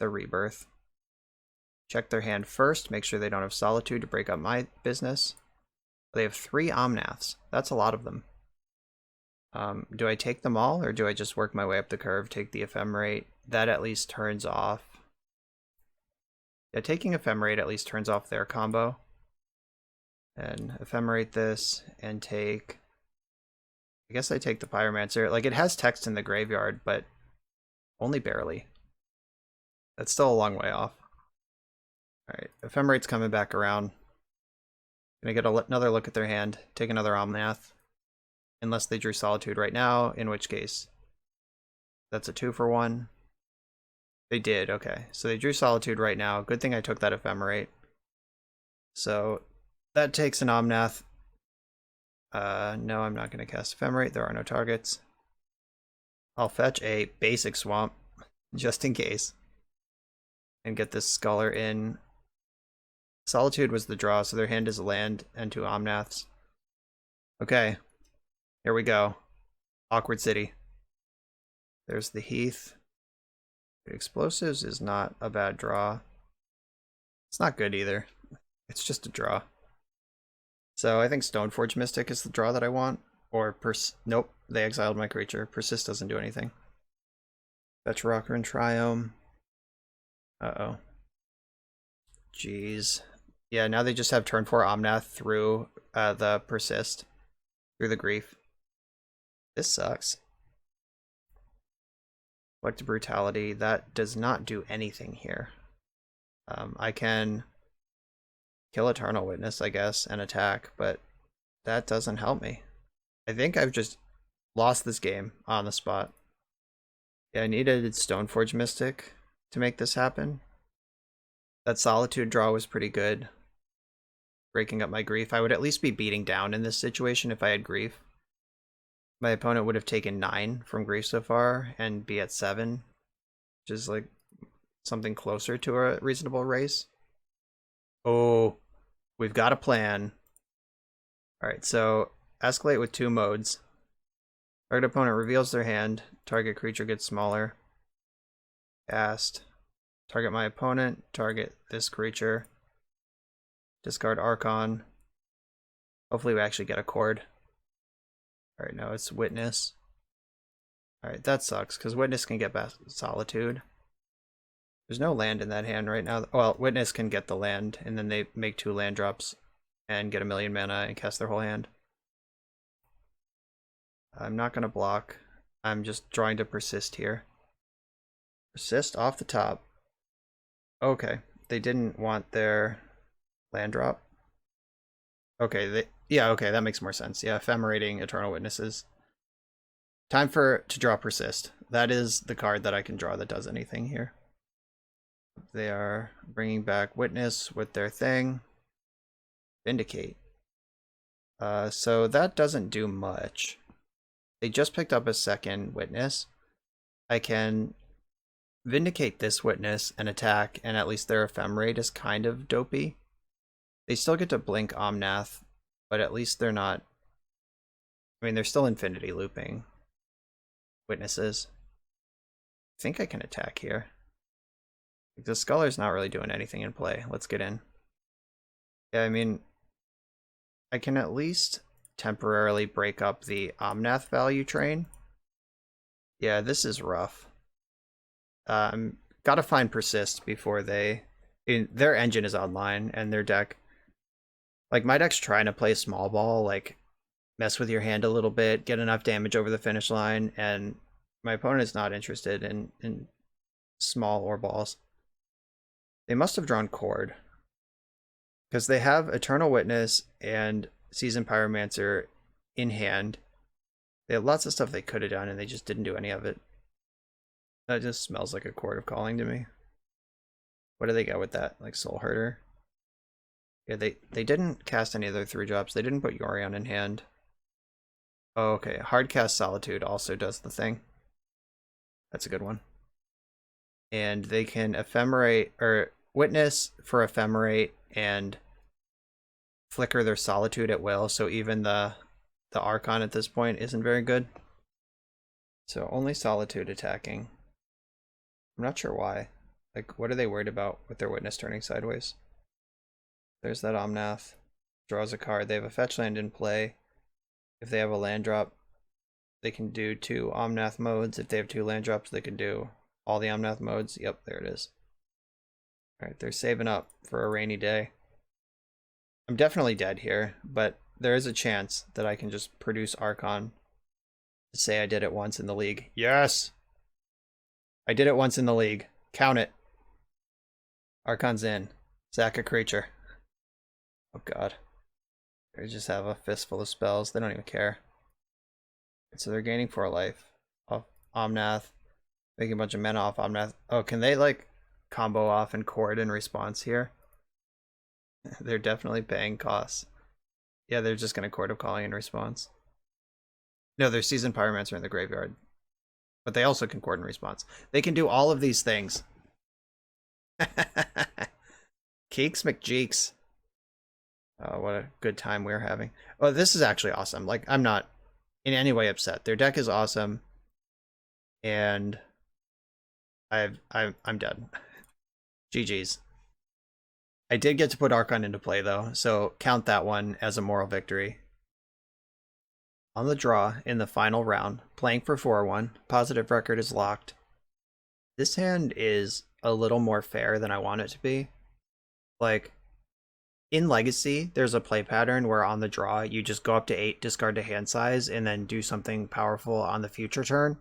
Rebirth. Check their hand first, make sure they don't have Solitude to break up my business. They have 3 Omnaths. That's a lot of them. Do I take them all, or do I just work my way up the curve, take the Ephemerate? That at least turns off. Yeah, taking Ephemerate at least turns off their combo. And Ephemerate this, and take... I guess I take the Pyromancer. Like, it has text in the graveyard, but only barely. That's still a long way off. Alright, Ephemerate's coming back around. Gonna get another look at their hand, take another Omnath. Unless they drew Solitude right now, in which case that's a 2-for-1. They did, okay. So they drew Solitude right now. Good thing I took that Ephemerate. So that takes an Omnath. No, I'm not going to cast Ephemerate. There are no targets. I'll fetch a basic Swamp, just in case. And get this Scholar in. Solitude was the draw, so their hand is a land and 2 Omnaths. Okay. Here we go. Awkward City. There's the Heath. Explosives is not a bad draw. It's not good either. It's just a draw. So I think Stoneforge Mystic is the draw that I want. Or nope, they exiled my creature. Persist doesn't do anything. Fetch Rocker and Triome. Uh-oh. Jeez. Yeah, now they just have turn 4 Omnath through the Persist. Through the Grief. This sucks. Collective Brutality, that does not do anything here. I can kill Eternal Witness, I guess, and attack, but that doesn't help me. I think I've just lost this game on the spot. Yeah, I needed Stoneforge Mystic to make this happen. That Solitude draw was pretty good. Breaking up my Grief. I would at least be beating down in this situation if I had Grief. My opponent would have taken 9 from Grief so far and be at 7, which is like something closer to a reasonable race. Oh, we've got a plan. Alright, so escalate with 2 modes. Target opponent reveals their hand, target creature gets smaller. Cast. Target my opponent, target this creature. Discard Archon. Hopefully we actually get a Chord. Alright, no, it's Witness. Alright, that sucks, because Witness can get back Solitude. There's no land in that hand right now. Well, Witness can get the land, and then they make 2 land drops and get 1,000,000 mana and cast their whole hand. I'm not going to block. I'm just trying to persist here. Persist off the top. Okay, they didn't want their land drop. Okay, okay, that makes more sense. Yeah, Ephemerating Eternal Witnesses. Time to draw Persist. That is the card that I can draw that does anything here. They are bringing back Witness with their thing. Vindicate. So that doesn't do much. They just picked up a second Witness. I can Vindicate this Witness and attack, and at least their Ephemerate is kind of dopey. They still get to blink Omnath, but at least they're not... I mean, they're still infinity looping Witnesses. I think I can attack here. The Sculler's not really doing anything in play. Let's get in. Yeah, I mean, I can at least temporarily break up the Omnath value train. Yeah, this is rough. Gotta find Persist before their engine is online, and their deck... Like, my deck's trying to play small ball, like, mess with your hand a little bit, get enough damage over the finish line, and my opponent is not interested in small or balls. They must have drawn Chord, because they have Eternal Witness and Seasoned Pyromancer in hand. They have lots of stuff they could have done, and they just didn't do any of it. That just smells like a Chord of Calling to me. What do they get with that? Like Soul Herder? Yeah, they didn't cast any of their 3-drops. They didn't put Yorion in hand. Oh, okay. Hardcast Solitude also does the thing. That's a good one. And they can Ephemerate, or Witness for Ephemerate, and flicker their Solitude at will, so even the Archon at this point isn't very good. So only Solitude attacking. I'm not sure why. Like, what are they worried about with their Witness turning sideways? There's that Omnath. Draws a card. They have a fetch land in play. If they have a land drop, they can do 2 Omnath modes. If they have 2 land drops, they can do all the Omnath modes. Yep, there it is. Alright, they're saving up for a rainy day. I'm definitely dead here, but there is a chance that I can just produce Archon to say I did it once in the league. Yes! I did it once in the league. Count it. Archon's in. Sack a creature. Oh god. They just have a fistful of spells. They don't even care. So they're gaining 4 life off Omnath. Making a bunch of mana off Omnath. Oh, can they like combo off and Chord in response here? They're definitely paying costs. Yeah, they're just going to Chord of Calling in response. No, they're Seasoned Pyromancer in the graveyard. But they also can Chord in response. They can do all of these things. Keeks McJeeks. Oh, what a good time we're having. Oh, this is actually awesome. Like, I'm not in any way upset. Their deck is awesome. And I'm dead. GG's. I did get to put Archon into play, though, so count that one as a moral victory. On the draw, in the final round, playing for 4-1, positive record is locked. This hand is a little more fair than I want it to be. Like, in Legacy, there's a play pattern where on the draw, you just go up to 8, discard to hand size, and then do something powerful on the future turn.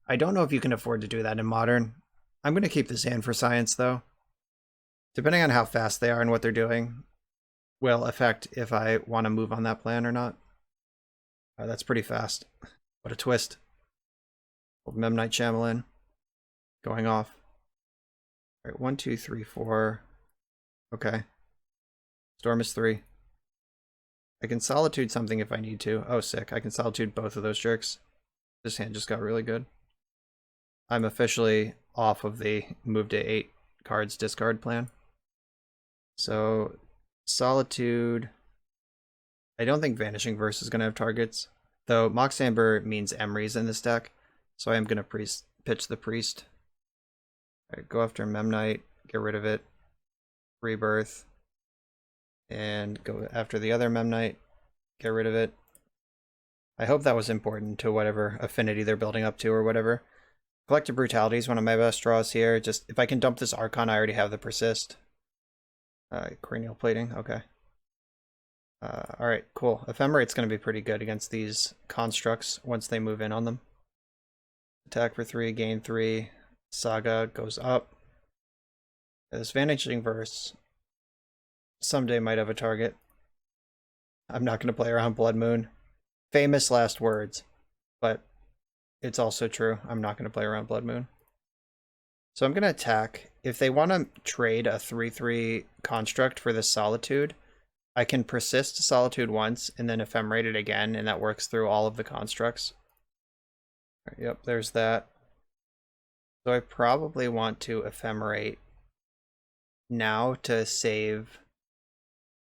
I don't know if you can afford to do that in Modern. I'm going to keep this hand for science, though. Depending on how fast they are and what they're doing, will affect if I want to move on that plan or not. That's pretty fast. What a twist. Old Memnite Shamelin. Going off. Alright, 1, 2, 3, 4. Okay. Storm is 3. I can Solitude something if I need to. Oh, sick. I can Solitude both of those jerks. This hand just got really good. I'm officially off of the move to 8 cards discard plan. So, Solitude. I don't think Vanishing Verse is going to have targets. Though Mox Amber means Emry's in this deck. So I am going to pitch the Priest. Alright, go after Memnite. Get rid of it. Rebirth. And go after the other Memnite. Get rid of it. I hope that was important to whatever affinity they're building up to or whatever. Collective Brutality is one of my best draws here. Just if I can dump this Archon, I already have the Persist. Cranial Plating, okay. Alright, cool. Ephemerate's going to be pretty good against these constructs once they move in on them. Attack for 3, gain 3. Saga goes up. This Vanishing Verse someday might have a target. I'm not going to play around Blood Moon. Famous last words, but it's also true. I'm not going to play around Blood Moon. So I'm going to attack. If they want to trade a 3/3 construct for this Solitude, I can persist Solitude once and then Ephemerate it again, and that works through all of the constructs. Yep, there's that. So I probably want to Ephemerate now to save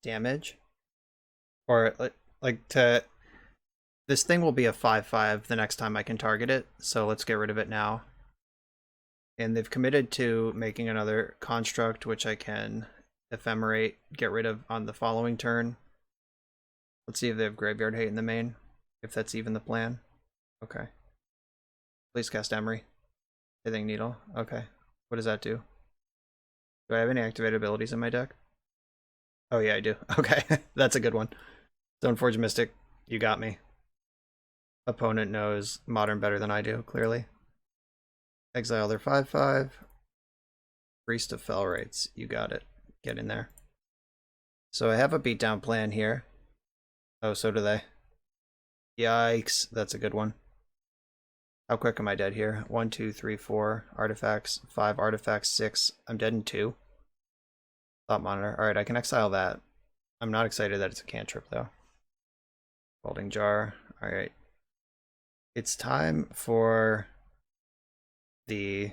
damage. Or, like, to... This thing will be a 5/5 the next time I can target it, so let's get rid of it now. And they've committed to making another construct, which I can Ephemerate, get rid of on the following turn. Let's see if they have Graveyard Hate in the main, if that's even the plan. Okay. Please cast Emery. Hithing Needle. Okay. What does that do? Do I have any activated abilities in my deck? Oh yeah, I do. Okay, that's a good one. Stoneforge Mystic, you got me. Opponent knows Modern better than I do, clearly. Exile their 5/5. Priest of Felrates, you got it. Get in there. So I have a beatdown plan here. Oh, so do they. Yikes, that's a good one. How quick am I dead here? 1, 2, 3, 4 artifacts, 5 artifacts, 6. I'm dead in 2. Thought Monitor. Alright, I can exile that. I'm not excited that it's a cantrip, though. Folding Jar. Alright. It's time for the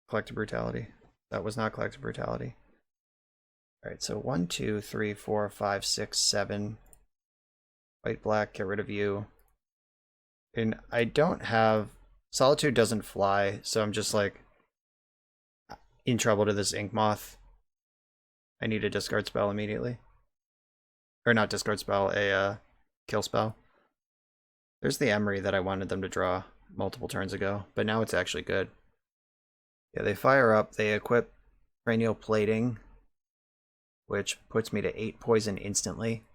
Collective Brutality. That was not Collective Brutality. Alright, so 1, 2, 3, 4, 5, 6, 7. White, black, get rid of you. And I don't have... Solitude doesn't fly, so I'm just like in trouble to this Ink Moth. I need a discard spell immediately. Or not discard spell, a kill spell. There's the Emery that I wanted them to draw multiple turns ago, but now it's actually good. Yeah, they fire up, they equip Cranial Plating, which puts me to 8 poison instantly.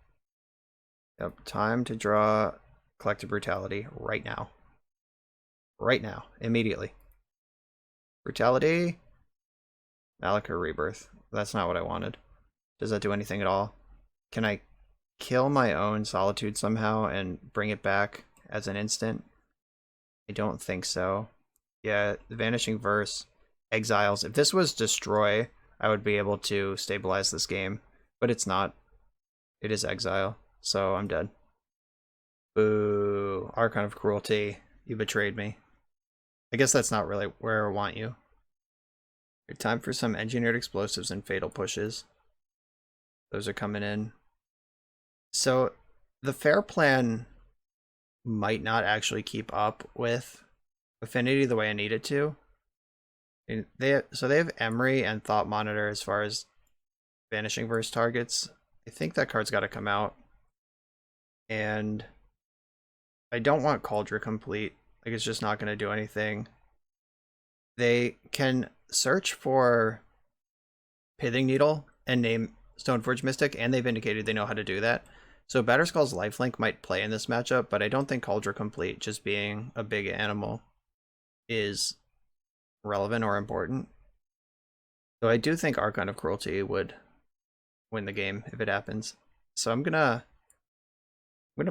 Yep, time to draw Collective Brutality right now. Right now, immediately. Brutality. Malachor Rebirth. That's not what I wanted. Does that do anything at all? Can I kill my own Solitude somehow and bring it back as an instant? I don't think so. Yeah, the Vanishing Verse. Exiles. If this was Destroy, I would be able to stabilize this game. But it's not. It is Exile. So I'm dead. Boo. Archon of Cruelty. You betrayed me. I guess that's not really where I want you. Time for some Engineered Explosives and Fatal Pushes. Those are coming in. So the fair plan might not actually keep up with Affinity the way I need it to. And they have Emery and Thought Monitor as far as Vanishing Verse targets. I think that card's got to come out. And I don't want Kaldra Compleat. Like, it's just not going to do anything. They can search for Pithing Needle and name Stoneforge Mystic, and they've indicated they know how to do that. So Batterskull's Lifelink might play in this matchup, but I don't think Kaldra Compleat, just being a big animal, is relevant or important. So I do think Archon of Cruelty would win the game if it happens. So I'm gonna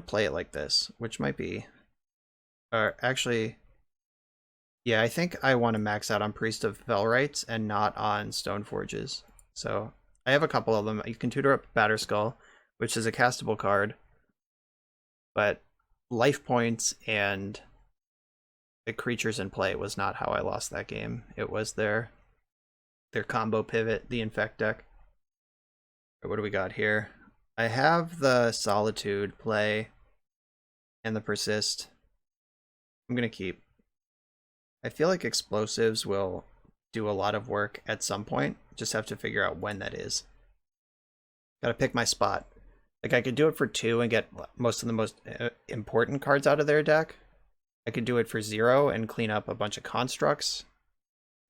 play it like this, which might be... actually, yeah, I think I want to max out on Priest of Felrites and not on Stoneforges. So I have a couple of them. You can tutor up Batterskull, which is a castable card, but life points and the creatures in play was not how I lost that game. It was their combo pivot, the Infect deck. What do we got here? I have the Solitude play and the Persist. I'm going to keep. I feel like explosives will do a lot of work at some point. Just have to figure out when that is. Gotta pick my spot. Like, I could do it for 2 and get most of the most important cards out of their deck. I could do it for 0 and clean up a bunch of constructs.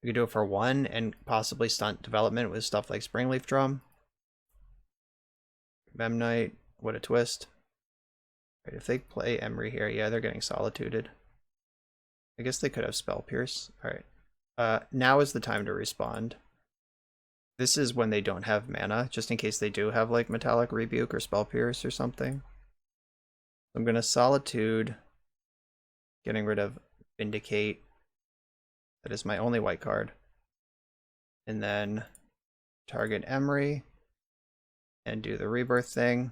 I could do it for 1 and possibly stunt development with stuff like Springleaf Drum. Memnite, what a twist. Right, if they play Emery here, yeah, they're getting Solituded. I guess they could have Spell Pierce. Alright. Now is the time to respond. This is when they don't have mana, just in case they do have like Metallic Rebuke or Spell Pierce or something. I'm gonna Solitude, getting rid of Vindicate. That is my only white card. and then target Emery and do the rebirth thing.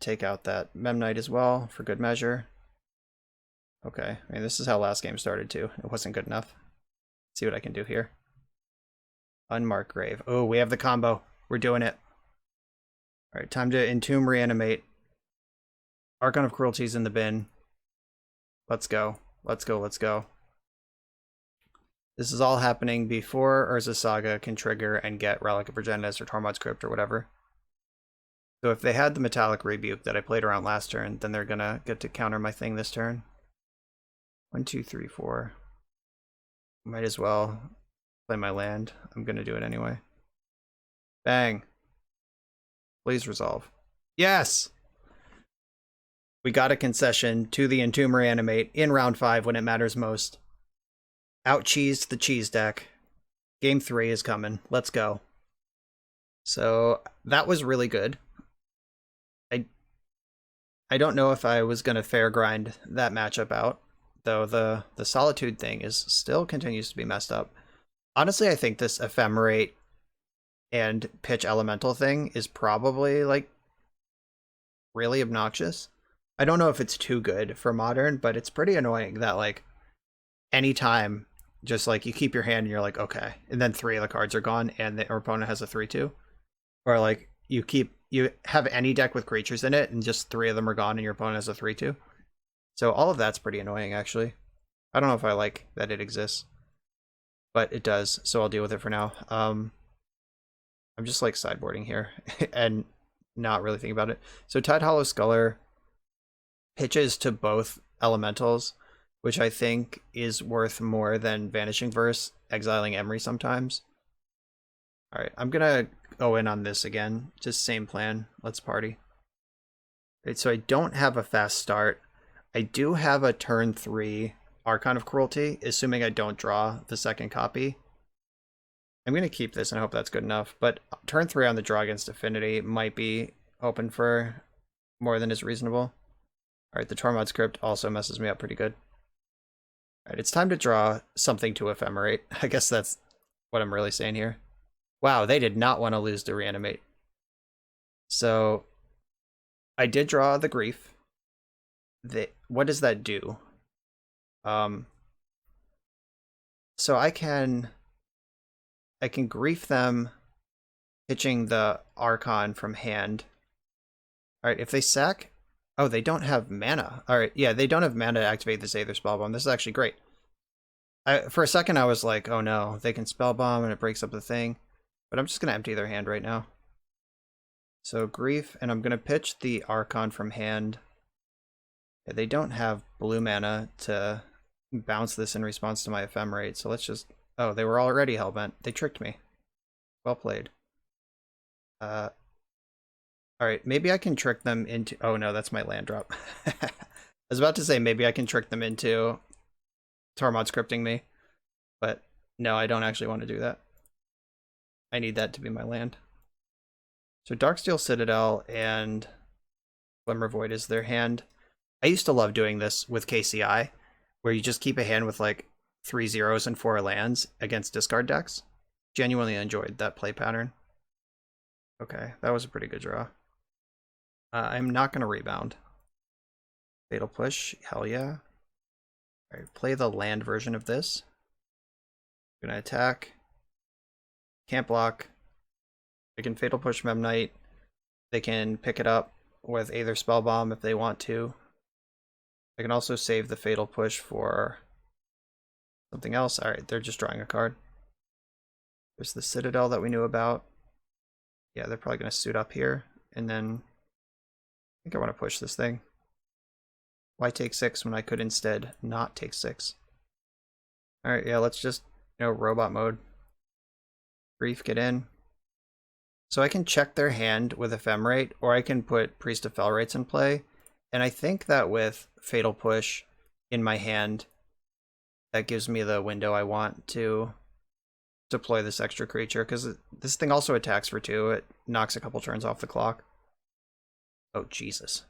Take out that Memnite as well for good measure. Okay, I mean, this is how last game started too. It wasn't good enough. Let's see what I can do here. Unmarked Grave. Oh, we have the combo. We're doing it. All right, time to Entomb Reanimate. Archon of Cruelty's in the bin. Let's go. Let's go, let's go. This is all happening before Urza Saga can trigger and get Relic of Progenitus or Tormod's Crypt or whatever. So if they had the Metallic Rebuke that I played around last turn, then they're gonna get to counter my thing this turn. 1, 2, 3, 4. Might as well play my land. I'm gonna do it anyway. Bang. Please resolve. Yes! We got a concession to the Entomb Reanimate in round 5 when it matters most. Out-cheesed the cheese deck. Game 3 is coming. Let's go. So that was really good. I don't know if I was going to fair grind that matchup out, though the Solitude thing still continues to be messed up. Honestly, I think this Ephemerate and pitch elemental thing is probably like really obnoxious. I don't know if it's too good for Modern, but it's pretty annoying that like anytime just like you keep your hand and you're like, okay, and then 3 of the cards are gone and the opponent has a 3/2. Or like you have any deck with creatures in it and just 3 of them are gone and your opponent has a 3/2. So all of that's pretty annoying actually. I don't know if I like that it exists, but it does, so I'll deal with it for now. I'm just like sideboarding here and not really thinking about it. So Tidehollow Sculler pitches to both elementals, which I think is worth more than Vanishing Verse, exiling Emery sometimes. Alright, I'm gonna go in on this again. Just same plan. Let's party. Alright, so I don't have a fast start. I do have a turn 3 Archon of Cruelty, assuming I don't draw the second copy. I'm going to keep this and hope that's good enough, but turn 3 on the draw against Affinity might be open for more than is reasonable. Alright, the Tormod's Crypt also messes me up pretty good. Alright, it's time to draw something to Ephemerate. I guess that's what I'm really saying here. Wow, they did not want to lose to Reanimate. So, I did draw the Grief. What does that do? So I can Grief them, pitching the Archon from hand. Alright, if they sack... Oh, they don't have mana. Alright, yeah, they don't have mana to activate this Aether Spellbomb. This is actually great. For a second I was like, oh no, they can Spellbomb and it breaks up the thing. But I'm just going to empty their hand right now. So Grief, and I'm going to pitch the Archon from hand. Yeah, they don't have blue mana to bounce this in response to my Ephemerate, so let's just... Oh, they were already Hellbent. They tricked me. Well played. Alright, maybe I can trick them into... Oh no, that's my land drop. I was about to say maybe I can trick them into Tormod scripting me, but no, I don't actually want to do that. I need that to be my land. So Darksteel Citadel and Glimmer Void is their hand. I used to love doing this with KCI, where you just keep a hand with like 3 zeros and 4 lands against discard decks. Genuinely enjoyed that play pattern. Okay, that was a pretty good draw. I'm not going to rebound. Fatal Push, hell yeah. Alright, play the land version of this. I'm going to attack. Can't block. They can Fatal Push Memnite. They can pick it up with Aether Spellbomb if they want to. I can also save the Fatal Push for something else. Alright, they're just drawing a card. There's the Citadel that we knew about. Yeah, they're probably going to suit up here. And then I think I want to push this thing. Why take 6 when I could instead not take 6? Alright, yeah, let's just, robot mode. Grief, get in. So I can check their hand with Ephemerate, or I can put Priest of Felrates in play. And I think that with Fatal Push in my hand, that gives me the window I want to deploy this extra creature, because this thing also attacks for 2. It knocks a couple turns off the clock. Oh, Jesus.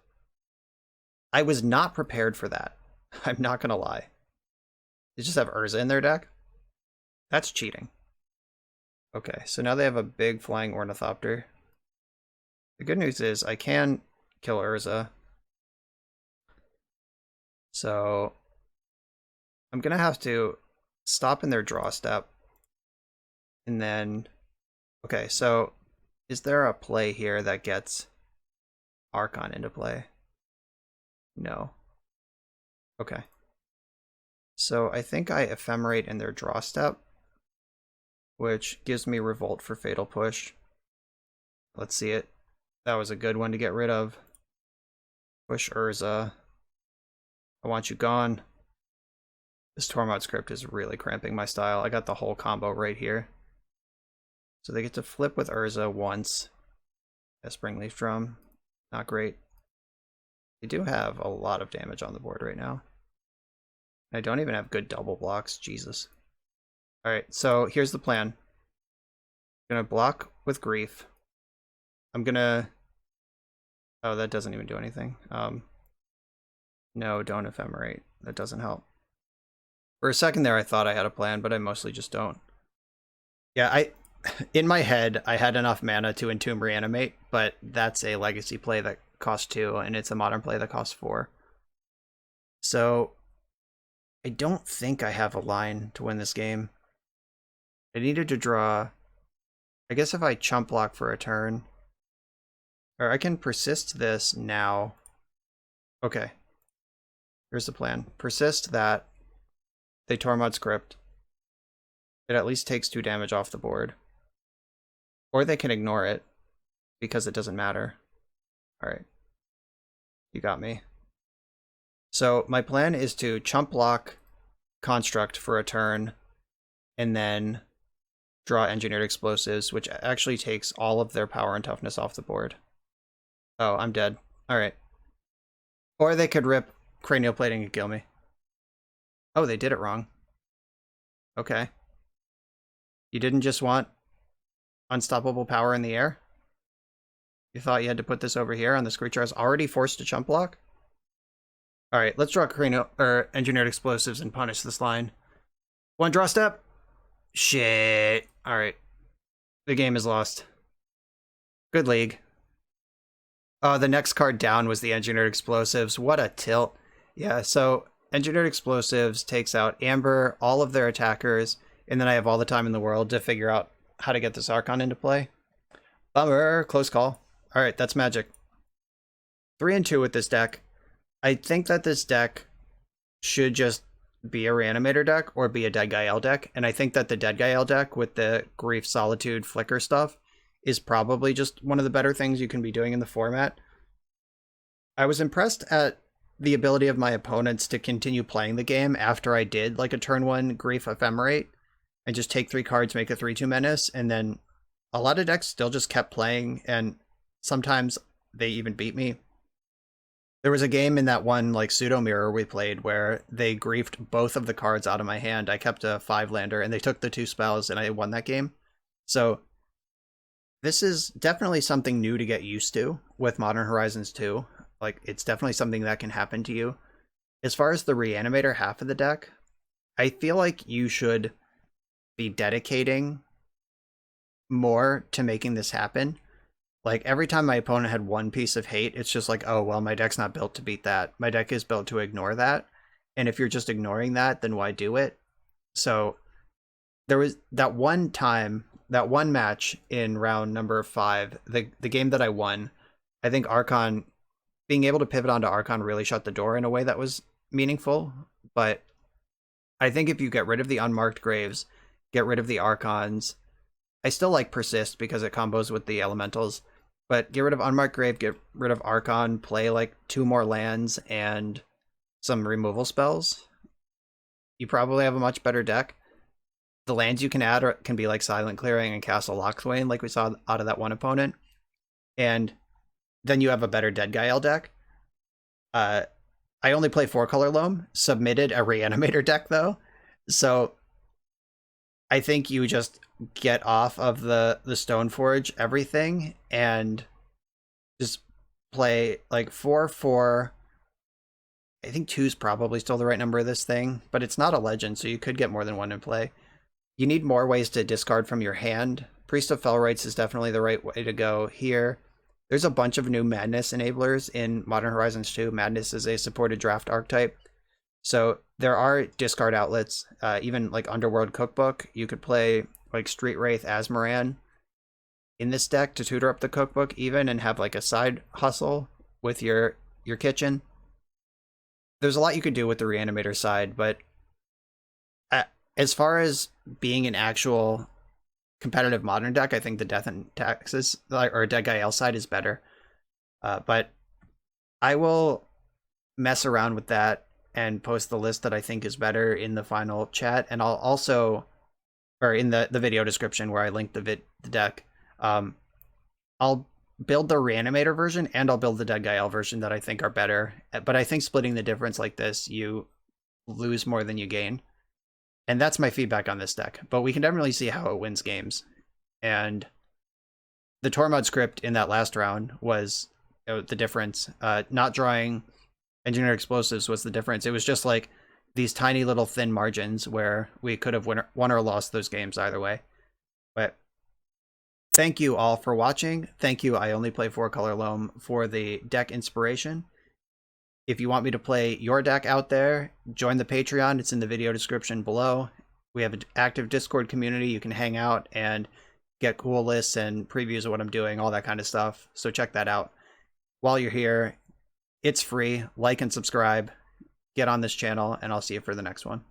I was not prepared for that. I'm not going to lie. They just have Urza in their deck? That's cheating. Okay, so now they have a big flying ornithopter. The good news is I can kill Urza. So I'm gonna have to stop in their draw step. And then, okay, so is there a play here that gets Archon into play? No. Okay. So I think I Ephemerate in their draw step, which gives me Revolt for Fatal Push. Let's see it. That was a good one to get rid of. Push Urza. I want you gone. This Tormod script is really cramping my style. I got the whole combo right here. So they get to flip with Urza once. A Springleaf Drum. Not great. They do have a lot of damage on the board right now. I don't even have good double blocks. Jesus. Alright, so here's the plan. I'm gonna block with Grief. I'm gonna... Oh, that doesn't even do anything. No, don't Ephemerate. That doesn't help. For a second there, I thought I had a plan, but I mostly just don't. Yeah, in my head, I had enough mana to Entomb Reanimate, but that's a legacy play that costs 2, and it's a modern play that costs 4. So, I don't think I have a line to win this game. I needed to draw... I guess if I chump block for a turn... Or I can persist this now. Okay. Here's the plan. Persist that. They Tormod script. It at least takes 2 damage off the board. Or they can ignore it, because it doesn't matter. Alright. You got me. So my plan is to chump block Construct for a turn, and then draw Engineered Explosives, which actually takes all of their power and toughness off the board. Oh, I'm dead. Alright. Or they could rip Cranial Plating and kill me. Oh, they did it wrong. Okay. You didn't just want unstoppable power in the air? You thought you had to put this over here on this creature I was already forced to chump block? Alright, let's draw Cranial or Engineered Explosives and punish this line. 1 draw step? Shit. Alright. The game is lost. Good league. Oh, the next card down was the Engineered Explosives. What a tilt. Yeah, so Engineered Explosives takes out Amber, all of their attackers, and then I have all the time in the world to figure out how to get this Archon into play. Bummer. Close call. Alright, that's magic. 3 and 2 with this deck. I think that this deck should just be a Reanimator deck or be a Deadguy Ale deck, and I think that the Deadguy Ale deck with the Grief, Solitude, Flicker stuff is probably just one of the better things you can be doing in the format. I was impressed at the ability of my opponents to continue playing the game after I did like a turn 1 Grief Ephemerate and just take 3 cards, make a 3/2 menace, and then a lot of decks still just kept playing, and sometimes they even beat me. There was a game in that one like pseudo mirror we played where they griefed both of the cards out of my hand. I kept a 5-lander and they took the 2 spells and I won that game. So this is definitely something new to get used to with Modern Horizons 2. Like, it's definitely something that can happen to you. As far as the Reanimator half of the deck, I feel like you should be dedicating more to making this happen. Like, every time my opponent had 1 piece of hate, it's just like, oh, well, my deck's not built to beat that. My deck is built to ignore that. And if you're just ignoring that, then why do it? So there was that one time, that one match in round number 5, the game that I won, I think Archon, being able to pivot onto Archon really shut the door in a way that was meaningful. But I think if you get rid of the Unmarked Graves, get rid of the Archons, I still like Persist because it combos with the Elementals, but get rid of Unmarked Grave, get rid of Archon, play like 2 more lands and some removal spells. You probably have a much better deck. The lands you can add can be like Silent Clearing and Castle Lochthwain, like we saw out of that one opponent. And then you have a better Deadguy Ale deck. I only play 4-color Loam, submitted a Reanimator deck though. So I think you just get off of the Stoneforge everything and just play like 4/4. I think 2 is probably still the right number of this thing, but it's not a legend, so you could get more than 1 in play. You need more ways to discard from your hand. Priest of Felrites is definitely the right way to go here. There's a bunch of new Madness enablers in Modern Horizons 2. Madness is a supported draft archetype. So there are discard outlets, even like Underworld Cookbook. You could play like Street Wraith Azmoran in this deck to tutor up the cookbook even and have like a side hustle with your kitchen. There's a lot you could do with the Reanimator side, but as far as being an actual competitive Modern deck, I think the Death and Taxes or Deadguy Ale side is better. But I will mess around with that and post the list that I think is better in the final chat, and I'll also, or in the video description where I link the deck. I'll build the Reanimator version and I'll build the Deadguy Ale version that I think are better. But I think splitting the difference like this, you lose more than you gain. And that's my feedback on this deck. But we can definitely see how it wins games. And the Tormod script in that last round was the difference. Not drawing Engineered Explosives was the difference. It was just like these tiny little thin margins where we could have won or lost those games either way. But thank you all for watching. Thank you, I Only Play 4-Color Loam, for the deck inspiration. If you want me to play your deck out there, join the Patreon. It's in the video description below. We have an active Discord community. You can hang out and get cool lists and previews of what I'm doing, all that kind of stuff. So check that out. While you're here, it's free. Like and subscribe. Get on this channel, and I'll see you for the next one.